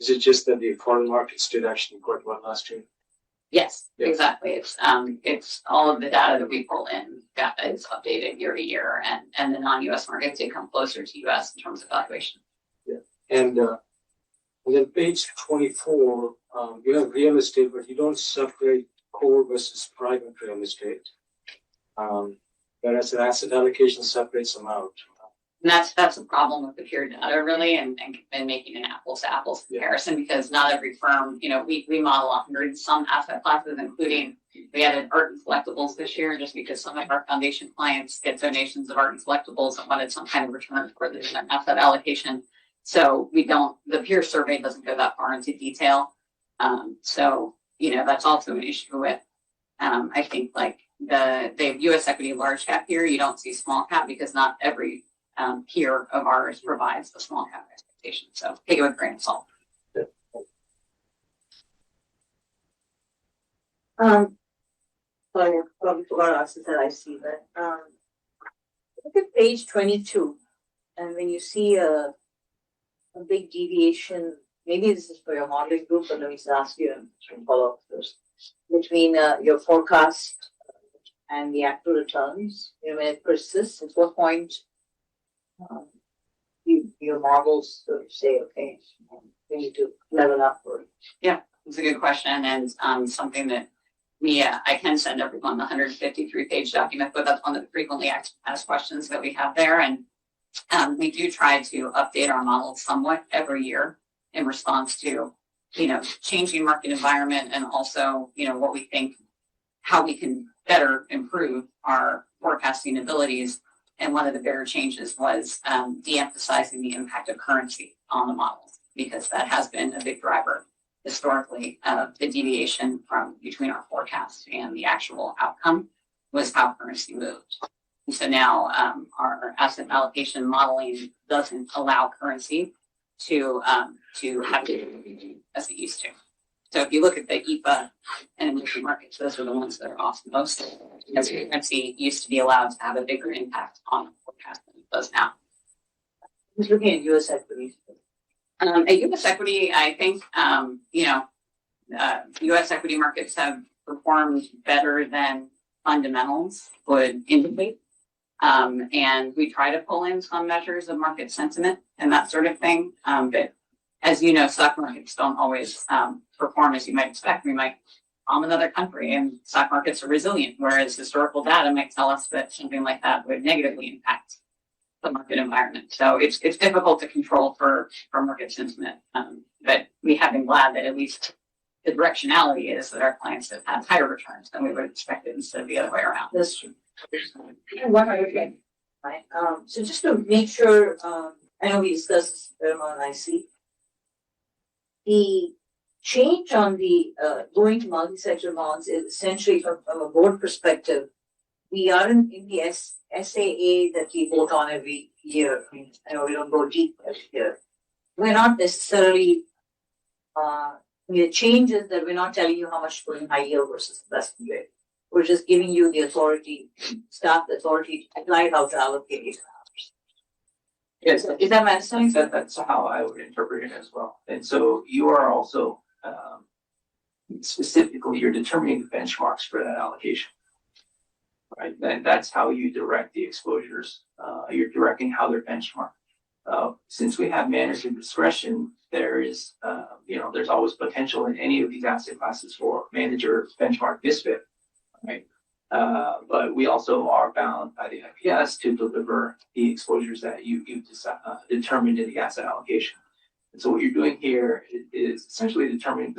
Is it just that the foreign markets did actually quite well last year? Yes, Yeah. exactly. It's all of the data that we pull in that is updated year to year, and the non-US markets did come closer to US in terms of valuation. And then page 24, you have real estate, but you don't separate core versus private real estate. Whereas the asset allocation separates them out. And that's a problem with the peer data really, and making an apples to apples comparison, because not every firm, we model 100 and some asset classes, including we added art and collectibles this year, just because some of our foundation clients get donations of art and collectibles and wanted some kind of return for the asset allocation. So the peer survey doesn't go that far into detail. So that's also an issue with, I think like the U.S. equity large cap here, you don't see small cap because not every peer of ours provides a small cap expectation. So take it with a grain of salt. Sorry, I probably forgot to ask this that I see that. Look at page 22, and when you see a big deviation, maybe this is for your modeling group, but let me just ask you and follow up first. Between your forecast and the actual returns, when it persists, at what point your models sort of say, okay, we need to level up? Or It's a good question, and something that I can send everyone the 153-page document, but that's one of the frequently asked questions that we have there. And we do try to update our models somewhat every year in response to, changing market environment, and also, what we think, how we can better improve our forecasting abilities. And one of the bigger changes was de-emphasizing the impact of currency on the models, because that has been a big driver historically of the deviation between our forecast and the actual outcome was how currency moved. And so now our asset allocation modeling doesn't allow currency to have the as it used to. So if you look at the EPA and emerging markets, those are the ones that are off the most. As currency used to be allowed to have a bigger impact on the forecast than it does now. who's looking at US equities? At U.S. equity, I think, U.S. equity markets have performed better than fundamentals would indicate. And we try to pull in some measures of market sentiment and that sort of thing. But as you know, stock markets don't always perform as you might expect. We might bomb another country and stock markets are resilient, whereas historical data might tell us that something like that would negatively impact the market environment. So it's difficult to control for market sentiment. But we have been glad that at least the directionality is that our clients have had higher returns than we would have expected instead of the other way around. That's true. One other thing, right? So just to make sure, I know we discussed this very much on IC. The change on the going to multi-sector bonds is essentially from a board perspective. We aren't in the SAA that we vote on every year. I mean, I know we don't go deep every year. We're not necessarily, the change is that we're not telling you how much to put in high yield versus investment grade. We're just giving you the authority, staff the authority to decide how to allocate it. Yes, Is that my understanding? that's how I would interpret it as well. And so you are also specifically you're determining the benchmarks for that allocation. Right, and that's how you direct the exposures. You're directing how they're benchmarked. Since we have manager discretion, there's always potential in any of these asset classes for manager benchmark misfit, right? But we also are bound by the IPS to deliver the exposures that you determined in the asset allocation. And so what you're doing here is essentially determining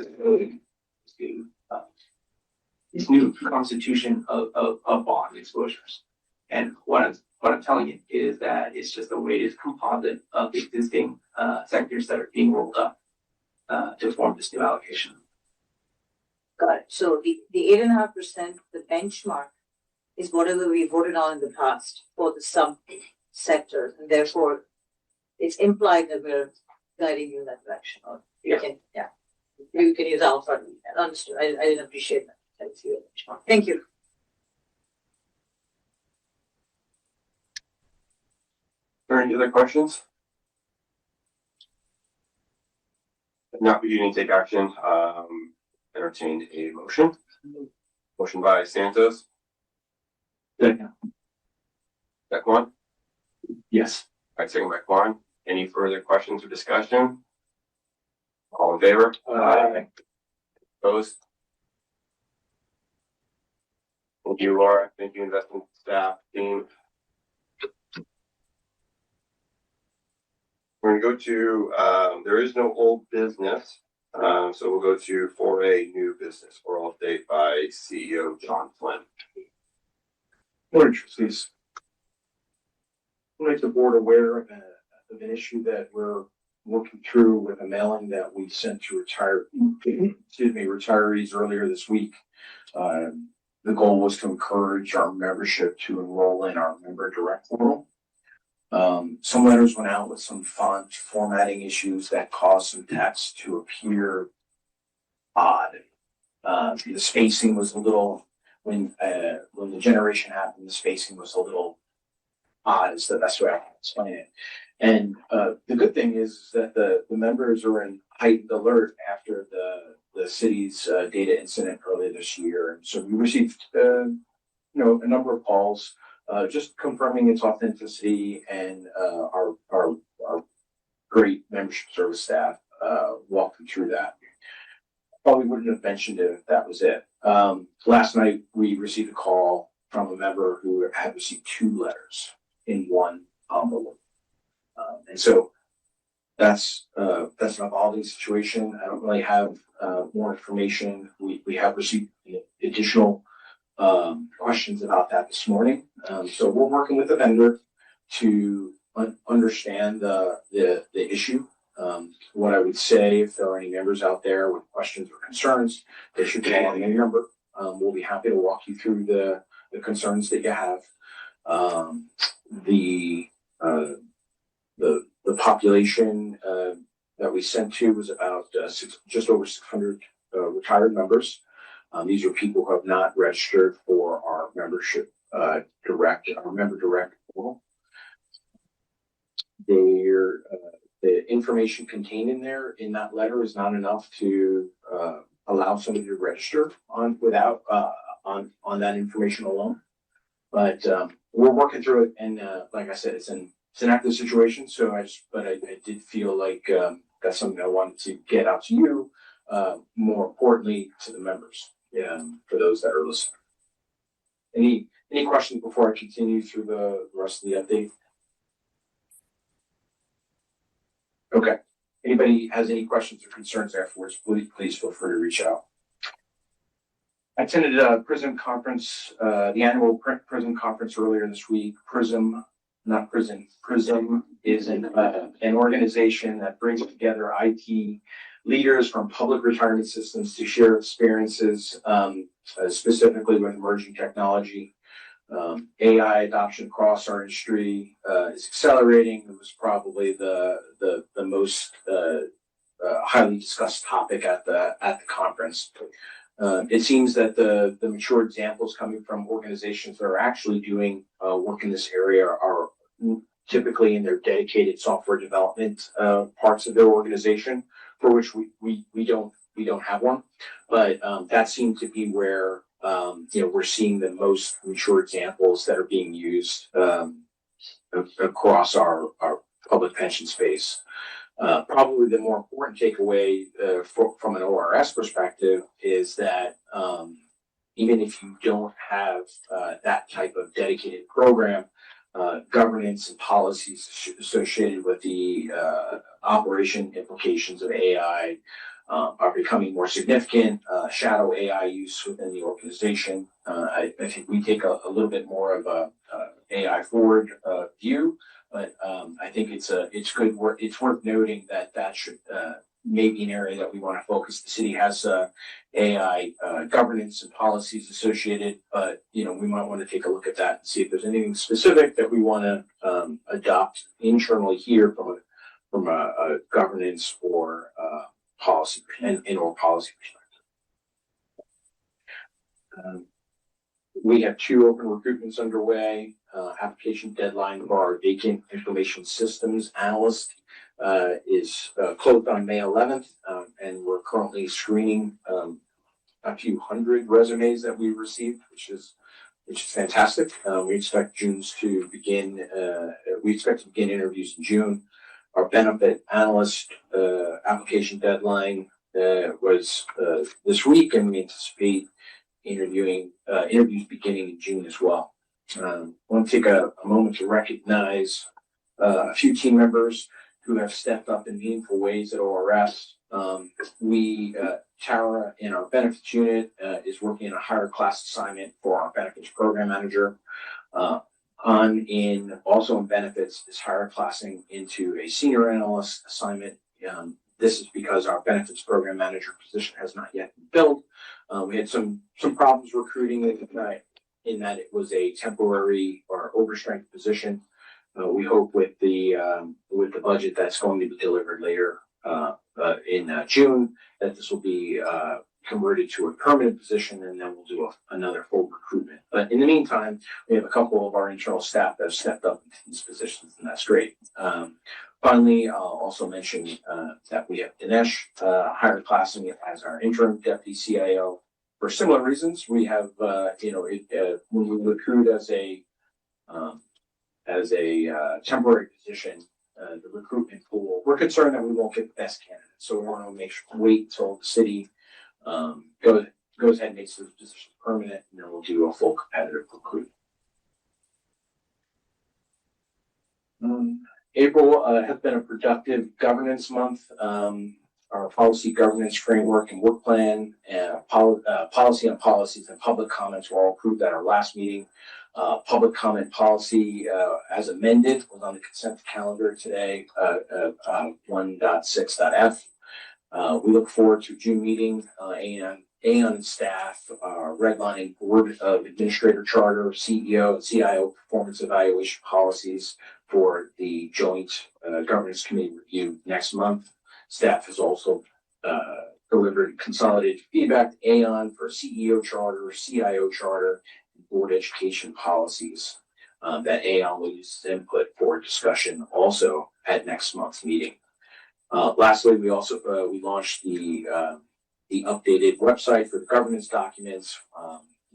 this new constitution of bond exposures. And what I'm telling you is that it's just a weighted composite of the existing sectors that are being rolled up to form this new allocation. Got it. So the 8.5%, the benchmark is whatever we voted on in the past for the sub sectors, and therefore it's implied that we're guiding you in that direction. Or you can use alpha. Understood. I didn't appreciate that. That's your benchmark. Thank you. Are there any other questions? If not, we do need to take action. Entertained a motion. Motion by Santos. Second. That one? Yes. All right, second by Kwan. Any further questions or discussion? All in favor? Aye. Opposed? Thank you, Laura. Thank you, investment staff team. We're gonna go to, there is no old business. So we'll go to 4A new business oral update by CEO John Flynn. Morning, trustees. I'll make the board aware of an issue that we're working through with a mailing that we sent to retirees earlier this week. The goal was to encourage our membership to enroll in our member direct portal. Some letters went out with some font formatting issues that caused some text to appear odd. The spacing was a little, when the generation happened, the spacing was a little odd, is the best way I can explain it. And the good thing is that the members are in heightened alert after the city's data incident earlier this year. And so we received a number of calls just confirming its authenticity, and our great membership service staff walked them through that. Probably wouldn't have mentioned it if that was it. Last night we received a call from a member who had received 2 letters in one envelope, and so that's an evolving situation. I don't really have more information. We have received additional questions about that this morning. So we're working with the vendor to understand the issue. What I would say, if there are any members out there with questions or concerns, they should call on any number. We'll be happy to walk you through the concerns that you have. The population that we sent to was about just over 600 retired members. These are people who have not registered for our membership our member direct portal. The information contained in that letter is not enough to allow somebody to register on that information alone. But we're working through it, and like I said, it's an active situation. So I did feel like that's something I wanted to get out to you. More importantly, to the members, for those that are listening. Any questions before I continue through the rest of the update? Okay. Anybody has any questions or concerns afterwards, please feel free to reach out. I attended a PRISM conference, the annual PRISM conference earlier this week. PRISM is an organization that brings together IT leaders from public retirement systems to share experiences, specifically with emerging technology. AI adoption across our industry is accelerating. It was probably the most highly discussed topic at the conference. It seems that the mature examples coming from organizations that are actually doing work in this area are typically in their dedicated software development parts of their organization, for which we don't have one. But that seemed to be where we're seeing the most mature examples that are being used across our public pension space. Probably the more important takeaway from an ORS perspective is that even if you don't have that type of dedicated program, governance and policies associated with the operation implications of AI are becoming more significant. Shadow AI use within the organization. I think we take a little bit more of a AI forward view, but I think it's good work. It's worth noting that should maybe an area that we want to focus. The city has AI governance and policies associated, but we might want to take a look at that and see if there's anything specific that we want to adopt internally here from a governance or policy or policy perspective. We have 2 open recruitments underway. Application deadline for our vacant information systems analyst is closed on May 11th, and we're currently screening a few hundred resumes that we received, which is fantastic. We expect to begin interviews in June. Our benefit analyst application deadline was this week, and we anticipate interviews beginning in June as well. I want to take a moment to recognize a few team members who have stepped up in meaningful ways at ORS. Tara in our benefits unit is working in a higher class assignment for our benefits program manager. Also in benefits is higher classing into a senior analyst assignment. This is because our benefits program manager position has not yet been filled. We had some problems recruiting it in that it was a temporary or overstrength position. We hope with the budget that's going to be delivered later in June that this will be converted to a permanent position, and then we'll do another full recruitment. But in the meantime, we have a couple of our internal staff that have stepped up into these positions, and that's great. Finally, I'll also mention that we have Dinesh higher classing as our interim deputy CIO. For similar reasons, we have when we recruit as a temporary position, the recruitment pool, we're concerned that we won't get the best candidates. So we want to wait until the city goes ahead and makes those positions permanent, and then we'll do a full competitive recruit. April has been a productive governance month. Our policy governance framework and work plan, policy on policies and public comments were all approved at our last meeting. Public comment policy as amended was on the consent calendar today, 1.6.f. We look forward to June meeting. Aon staff redlining Board of Administrator Charter, CEO, and CIO performance evaluation policies for the joint governance committee review next month. Staff has also delivered consolidated feedback to Aon for CEO charter, CIO charter, and board education policies that Aon will use as input for discussion also at next month's meeting. Lastly, we launched the updated website for the governance documents.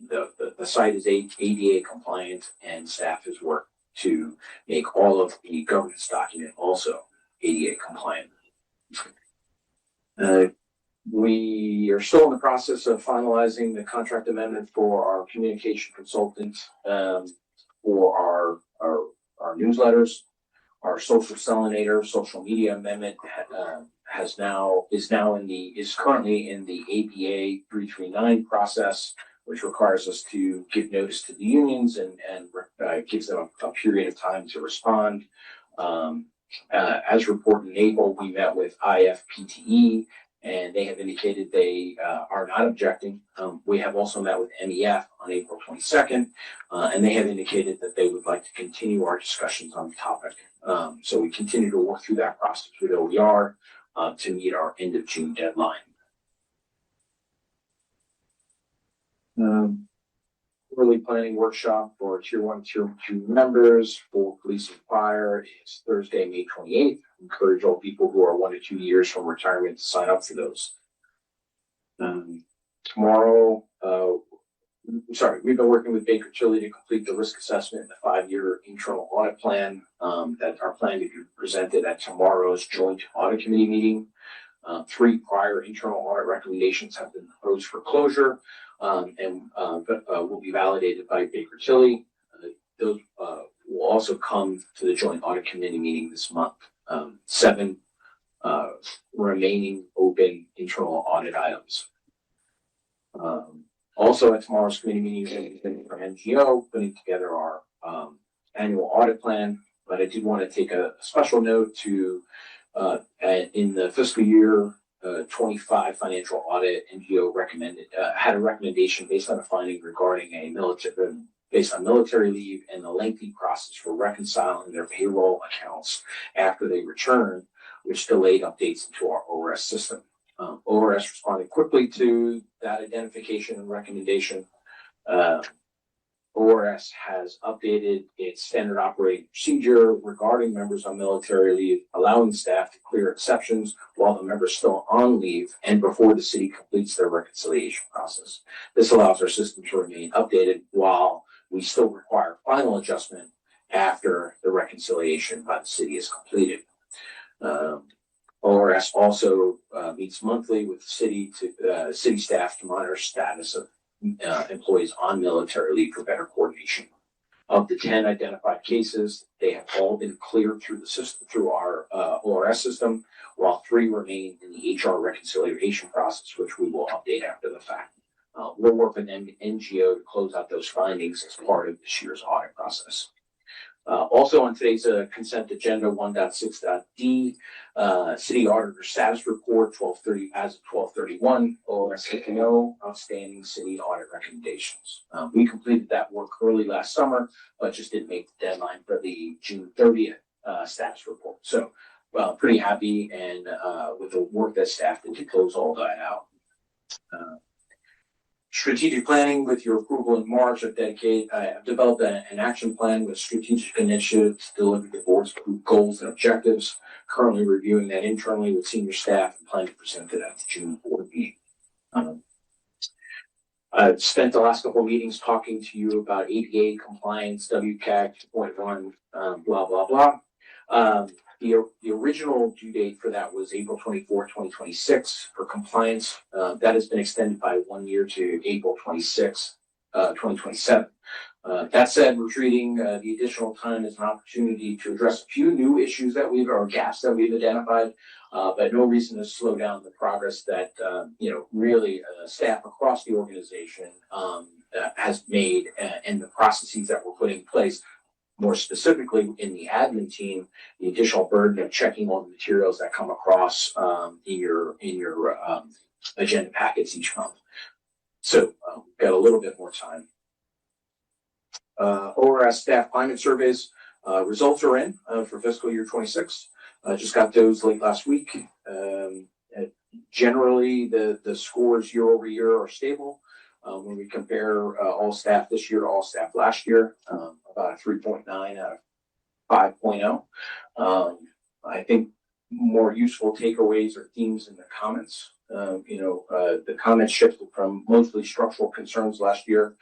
The site is ADA compliant, and staff has worked to make all of the governance document also ADA compliant. We are still in the process of finalizing the contract amendment for our communication consultant for our newsletters. Our social selinator, social media amendment is currently in the APA 339 process, which requires us to give notice to the unions and gives them a period of time to respond. As reported in April, we met with IFPTE, and they have indicated they are not objecting. We have also met with MEF on April 22nd, and they have indicated that they would like to continue our discussions on the topic. So we continue to work through that process with OER to meet our end of June deadline. Early planning workshop for Tier 1, Tier 2 members for police and fire is Thursday, May 28th. Encourage all people who are 1 to 2 years from retirement to sign up for those. Tomorrow, we've been working with Baker Tilly to complete the risk assessment and the 5-year internal audit plan that are planned to be presented at tomorrow's joint audit committee meeting. 3 prior internal audit recommendations have been proposed for closure and will be validated by Baker Tilly. Those will also come to the joint audit committee meeting this month. 7 remaining open internal audit items. Also at tomorrow's committee meeting for NGO, putting together our annual audit plan. But I did want to take a special note to in the fiscal year 25 financial audit, NGO had a recommendation based on a finding regarding based on military leave and the lengthy process for reconciling their payroll accounts after they return, which delayed updates into our ORS system. ORS responded quickly to that identification and recommendation. ORS has updated its standard operating procedure regarding members on military leave, allowing staff to clear exceptions while the member is still on leave and before the city completes their reconciliation process. This allows our system to remain updated while we still require final adjustment after the reconciliation by the city is completed. ORS also meets monthly with city staff to monitor status of employees on military leave for better coordination. Of the 10 identified cases, they have all been cleared through the system, through our ORS system, while 3 remain in the HR reconciliation process, which we will update after the fact. We'll work with NGO to close out those findings as part of this year's audit process. Also on today's consent agenda 1.6.d, city auditor status report 12/30 as of 12/31. ORS had no outstanding city audit recommendations. We completed that work early last summer, but just didn't make the deadline for the June 30th status report. So, pretty happy and with the work that staff did to close all that out. Strategic planning, with your approval in March, I've developed an action plan with strategic initiatives to deliver the board's goals and objectives. Currently reviewing that internally with senior staff and plan to present it at the June board meeting. I've spent the last couple of meetings talking to you about ADA compliance, WCAG 2.1, blah, blah, blah. The original due date for that was April 24, 2026 for compliance. That has been extended by 1 year to April 26, 2027. That said, we're treating the additional time as an opportunity to address a few new issues or gaps that we've identified, but no reason to slow down the progress that, really staff across the organization has made and the processes that we're putting in place. More specifically, in the admin team, the additional burden of checking all the materials that come across in your agenda packets each month. So we've got a little bit more time. ORS staff climate surveys results are in for fiscal year 26. Just got those late last week. Generally, the scores year over year are stable. When we compare all staff this year to all staff last year, about a 3.9 out of 5.0. I think more useful takeaways or themes in the comments. The comments shifted from mostly structural concerns last year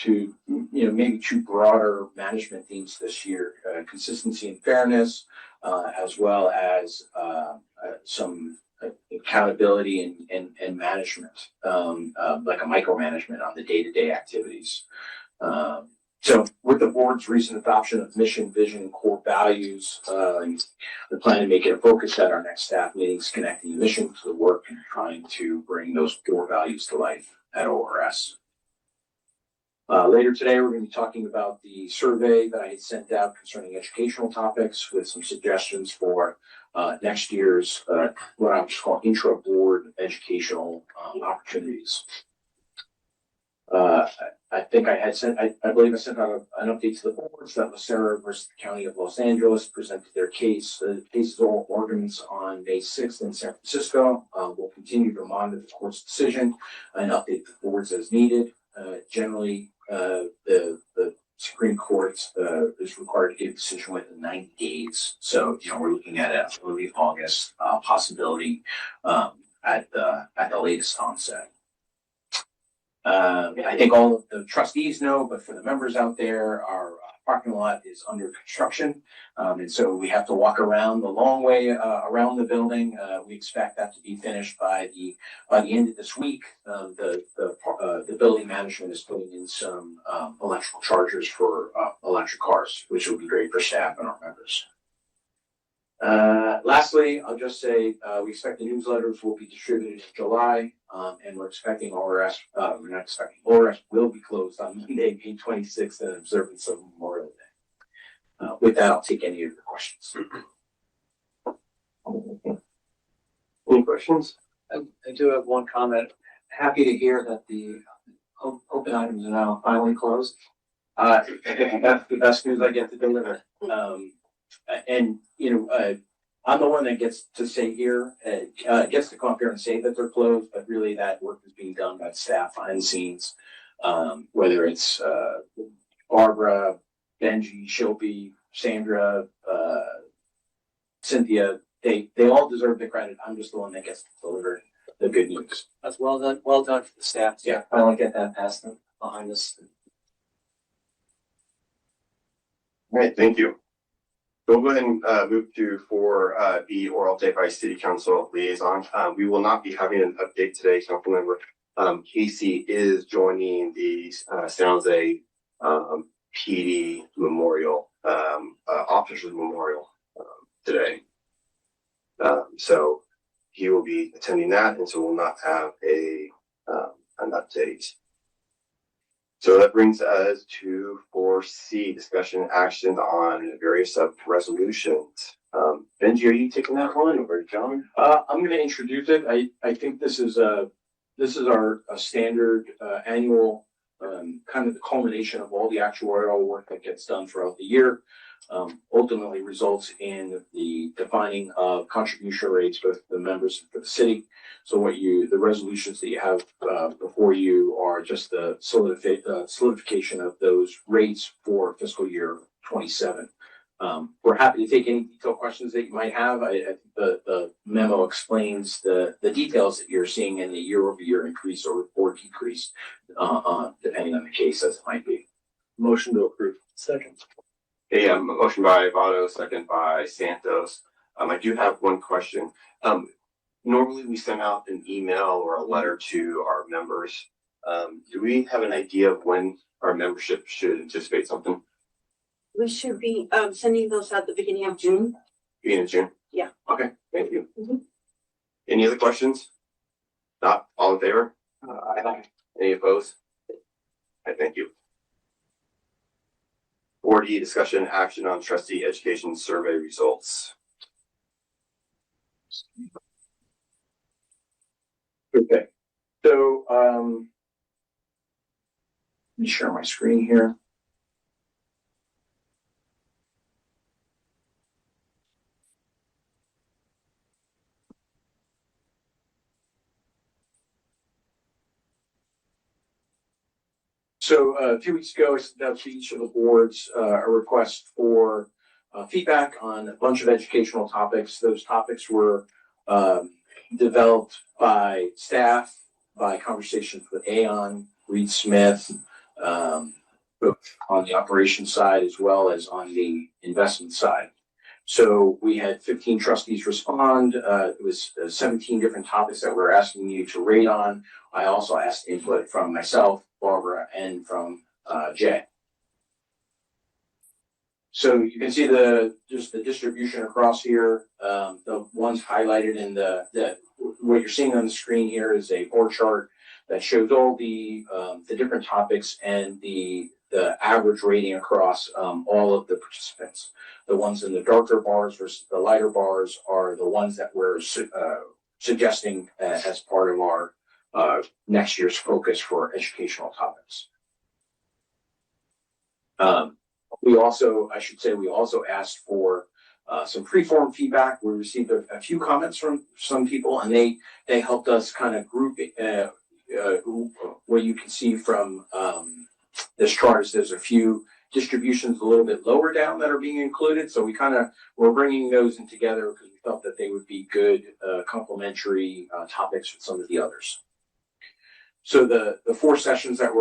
to, maybe 2 broader management themes this year, consistency and fairness, as well as some accountability and management, like a micromanagement on the day-to-day activities. So with the board's recent adoption of mission, vision, and core values, we plan to make it a focus at our next staff meetings, connecting the mission to the work and trying to bring those core values to life at ORS. Later today, we're going to be talking about the survey that I had sent out concerning educational topics with some suggestions for next year's, what I would call intra-board educational opportunities. I believe I sent out an update to the boards that Lucero versus the County of Los Angeles presented their case. The case is oral arguments on May 6th in San Francisco. We'll continue to monitor the court's decision and update the boards as needed. Generally, the Supreme Court is required to give a decision within 90 days. So, we're looking at an early August possibility at the latest onset. I think all of the trustees know, but for the members out there, our parking lot is under construction. And so we have to walk around the long way around the building. We expect that to be finished by the end of this week. The building management is putting in some electrical chargers for electric cars, which will be great for staff and our members. Lastly, I'll just say we expect the newsletters will be distributed in July, and we're expecting ORS. We're not expecting ORS will be closed on Monday, May 26th, in observance of Memorial Day. With that, I'll take any of your questions. Any questions? I do have one comment. Happy to hear that the open items are now finally closed. That's the best news I get to deliver. And I'm the one that gets to say here, gets to come up here and say that they're closed, but really that work is being done by staff behind the scenes. Whether it's Barbara, Benji, Shilpi, Sandra, Cynthia, they all deserve the credit. I'm just the one that gets to deliver the good news. That's well done. Well done for the staff. Yeah. Finally get that past them behind us. All right, thank you. We'll go ahead and move to 4B, oral update by City Council liaison. We will not be having an update today. Councilmember Casey is joining the San Jose PD Memorial, Officers Memorial today. So he will be attending that, and so we'll not have an update. So that brings us to 4C, discussion action on various resolutions. Benji, are you taking that one, or John? I'm going to introduce it. I think this is our standard annual kind of the culmination of all the actuarial work that gets done throughout the year. Ultimately results in the defining of contribution rates for the members and for the city. So the resolutions that you have before you are just the solidification of those rates for fiscal year 27. We're happy to take any detailed questions that you might have. I think the memo explains the details that you're seeing in the year-over-year increase or decrease, depending on the case as it might be. Motion to approve. Second. Okay, a motion by Votto, second by Santos. I do have one question. Normally we send out an email or a letter to our members. Do we have an idea of when our membership should anticipate something? We should be sending those at the beginning of June. Beginning of June? Yeah. Okay, thank you. Mhm. Any other questions? Not all in favor? Any opposed? I thank you. 4D, discussion action on trustee education survey results. Okay, so let me share my screen here. So a few weeks ago, I sent out to each of the boards a request for feedback on a bunch of educational topics. Those topics were developed by staff, by conversations with Aon, Reed Smith, both on the operations side as well as on the investment side. So we had 15 trustees respond. It was 17 different topics that we're asking you to rate on. I also asked input from myself, Barbara, and from Jay. So you can see just the distribution across here. The ones highlighted in what you're seeing on the screen here is a bar chart that shows all the different topics and the average rating across all of the participants. The ones in the darker bars versus the lighter bars are the ones that we're suggesting as part of our next year's focus for educational topics. We also asked for some pre-form feedback. We received a few comments from some people, and they helped us kind of group what you can see from this chart is there's a few distributions a little bit lower down that are being included. So we're bringing those in together because we felt that they would be good complementary topics with some of the others. So the four sessions that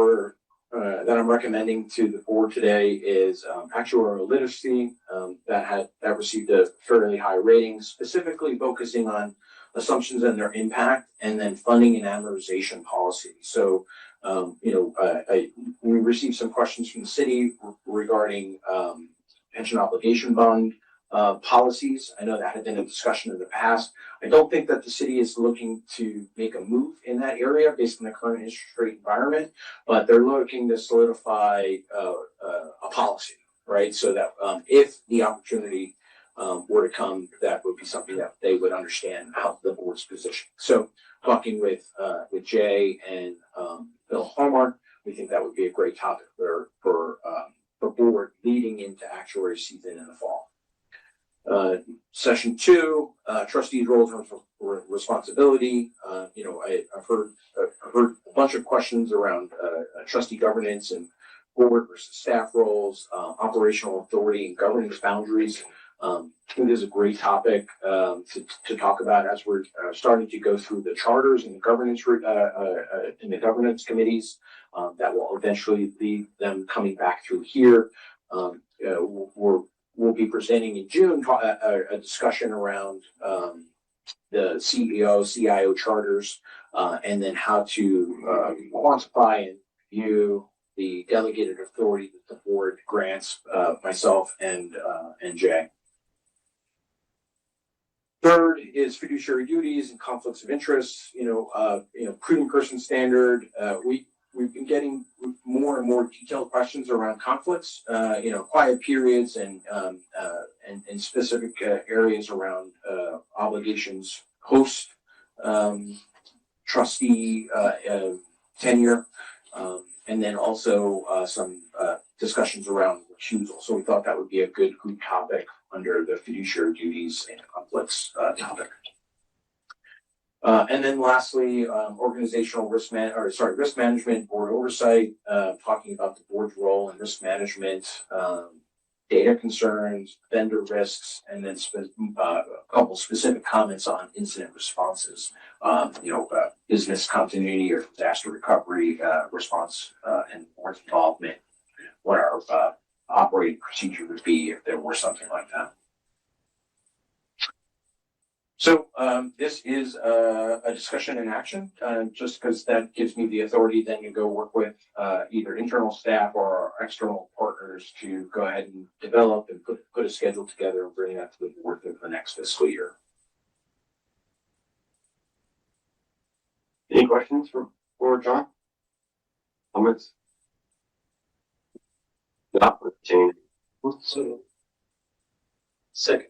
that I'm recommending to the board today is actuarial literacy that received a fairly high rating, specifically focusing on assumptions and their impact, and then funding and amortization policy. So we received some questions from the city regarding pension obligation bond policies. I know that had been a discussion in the past. I don't think that the city is looking to make a move in that area based on the current interest rate environment, but they're looking to solidify a policy, right? So that if the opportunity were to come, that would be something that they would understand how the board's position. So talking with Jay and Bill Hallmark, we think that would be a great topic for board leading into actuary season in the fall. Session 2, trustees' roles and responsibility. I've heard a bunch of questions around trustee governance and board versus staff roles, operational authority and governance boundaries. I think this is a great topic to talk about as we're starting to go through the charters and the governance committees that will eventually lead them coming back through here. We'll be presenting in June a discussion around the CEO, CIO charters, and then how to quantify and view the delegated authority that the board grants myself and Jay. Third is fiduciary duties and conflicts of interest. Prudent person standard. We've been getting more and more detailed questions around conflicts, quiet periods and specific areas around obligations post trustee tenure, and then also some discussions around recusal. So we thought that would be a good group topic under the fiduciary duties and conflicts topic. And then lastly, organizational risk management, board oversight, talking about the board's role in risk management, data concerns, vendor risks, and then a couple specific comments on incident responses, business continuity or disaster recovery response, and board involvement, what our operating procedure would be if there were something like that. So this is a discussion in action, just because that gives me the authority then to go work with either internal staff or external partners to go ahead and develop and put a schedule together and bring that to the board for the next fiscal year. Any questions for John? Comments? Not change. Second.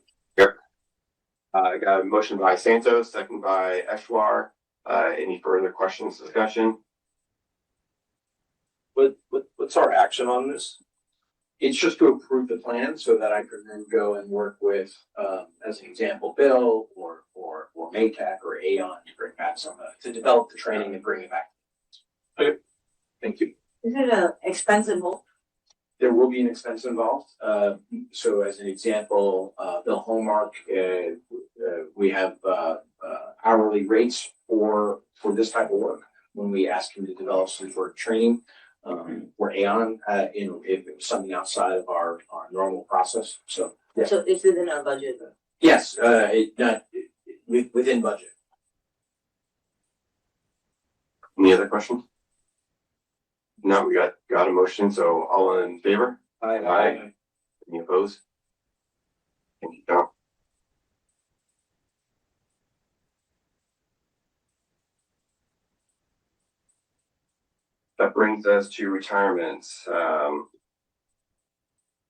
I got a motion by Santos, second by Eshwar. Any further questions, discussion? What's our action on this? It's just to approve the plan so that I can then go and work with, as an example, Bill or Maytag or Aon to bring back to develop the training and bring it back. Okay, thank you. Is it an expense involved? There will be an expense involved. So as an example, Bill Hallmark, we have hourly rates for this type of work when we ask him to develop some sort of training. Or Aon, if it was something outside of our normal process. So yeah. So it's within our budget. Yes, within budget. Any other questions? No, we got a motion, so all in favor? Aye. Any opposed? Thank you, John. That brings us to retirements.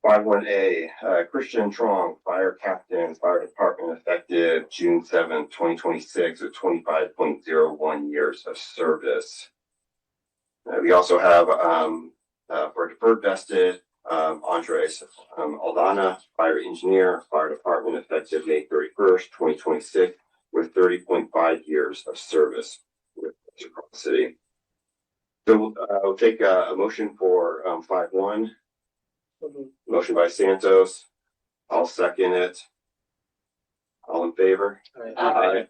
51A, Christian Trong, fire captain, fire department, effective June 7th, 2026, with 25.01 years of service. We also have, for deferred vested, Andres Aldana, fire engineer, fire department, effective May 31st, 2026, with 30.5 years of service with the city. So we'll take a motion for 5-1. Motion by Santos. I'll second it. All in favor? Aye.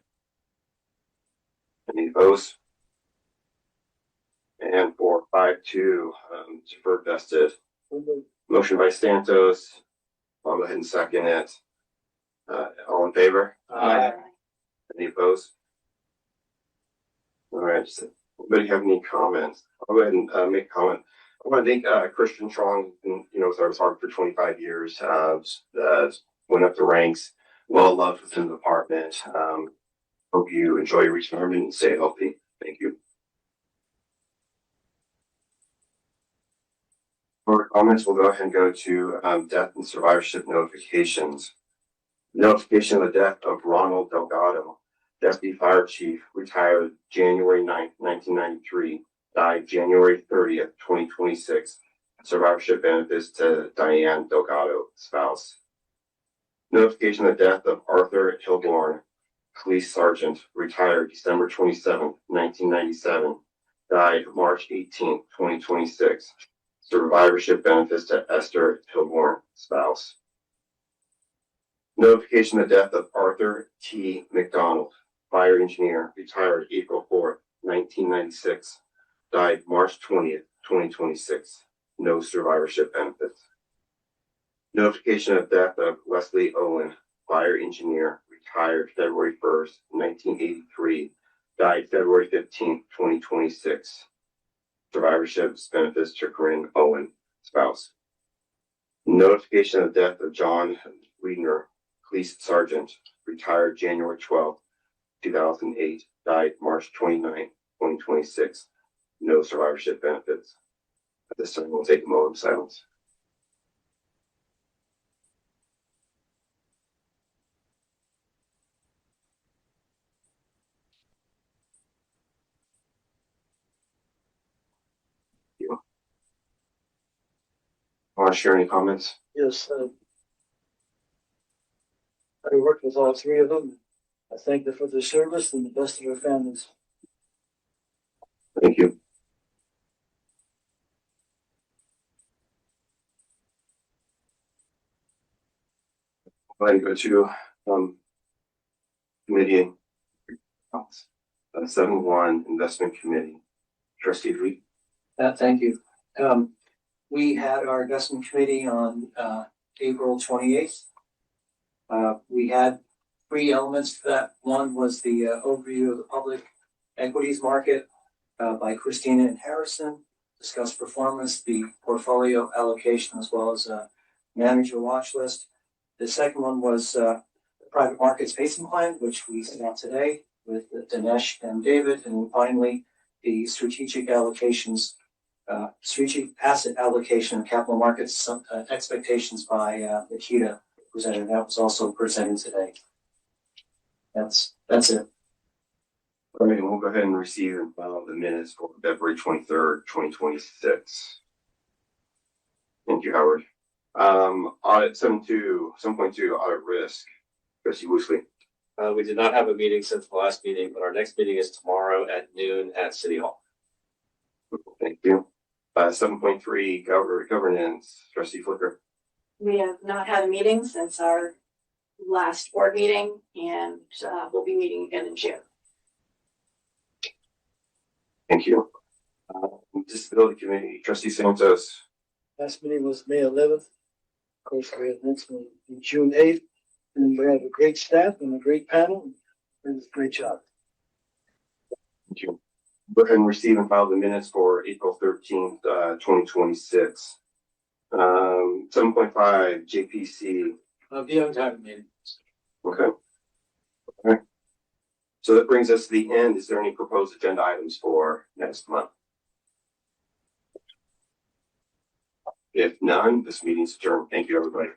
Any opposed? And for 5-2, deferred vested. Motion by Santos. I'll go ahead and second it. All in favor? Aye. Any opposed? All right. Anybody have any comments? I'll go ahead and make a comment. I want to thank Christian Strong. I was hard for 25 years. Went up the ranks. Well loved within the department. Hope you enjoy your retirement and stay healthy. Thank you. For comments, we'll go ahead and go to death and survivorship notifications. Notification of the death of Ronald Delgado, Deputy Fire Chief, retired January 9th, 1993, died January 30th, 2026. Survivorship benefits to Diane Delgado, spouse. Notification of the death of Arthur Hilborn, Police Sergeant, retired December 27th, 1997, died March 18th, 2026. Survivorship benefits to Esther Hilborn, spouse. Notification of the death of Arthur T. McDonald, fire engineer, retired April 4th, 1996, died March 20th, 2026. No survivorship benefits. Notification of death of Wesley Owen, fire engineer, retired February 1st, 1983, died February 15th, 2026. Survivorship benefits to Corinne Owen, spouse. Notification of death of John Wiedner, Police Sergeant, retired January 12th, 2008, died March 29th, 2026. No survivorship benefits. At this time, we'll take a moment of silence. Want to share any comments? Yes, I worked with all three of them. I thank them for their service and the best of their families. Thank you. I'd like to go to committee. 7-1 Investment Committee. Trustee Reed. Thank you. We had our investment committee on April 28th. We had three elements to that. One was the overview of the public equities market by Christina and Harrison, discuss performance, the portfolio allocation, as well as a manager watch list. The second one was the private markets pacing plan, which we sent out today with Dinesh and David. And finally, the strategic allocations, strategic asset allocation of capital markets expectations by Nikita presented. That was also presented today. That's it. All right, we'll go ahead and receive and file the minutes for February 23rd, 2026. Thank you, Howard. Audit 7.2, audit risk. Trustee Woosley. We did not have a meeting since the last meeting, but our next meeting is tomorrow at noon at City Hall. Thank you. 7.3, governance. Trustee Flicker. We have not had a meeting since our last board meeting, and we'll be meeting again in June. Thank you. Disability Committee. Trustee Santos. Last meeting was May 11th. Of course, we have next one in June 8th. And we have a great staff and a great panel. And it's a great job. Thank you. Go ahead and receive and file the minutes for April 13th, 2026. 7.5, JPC. The young time meeting. Okay. Okay. So that brings us to the end. Is there any proposed agenda items for next month? If none, this meeting's adjourned. Thank you, everybody.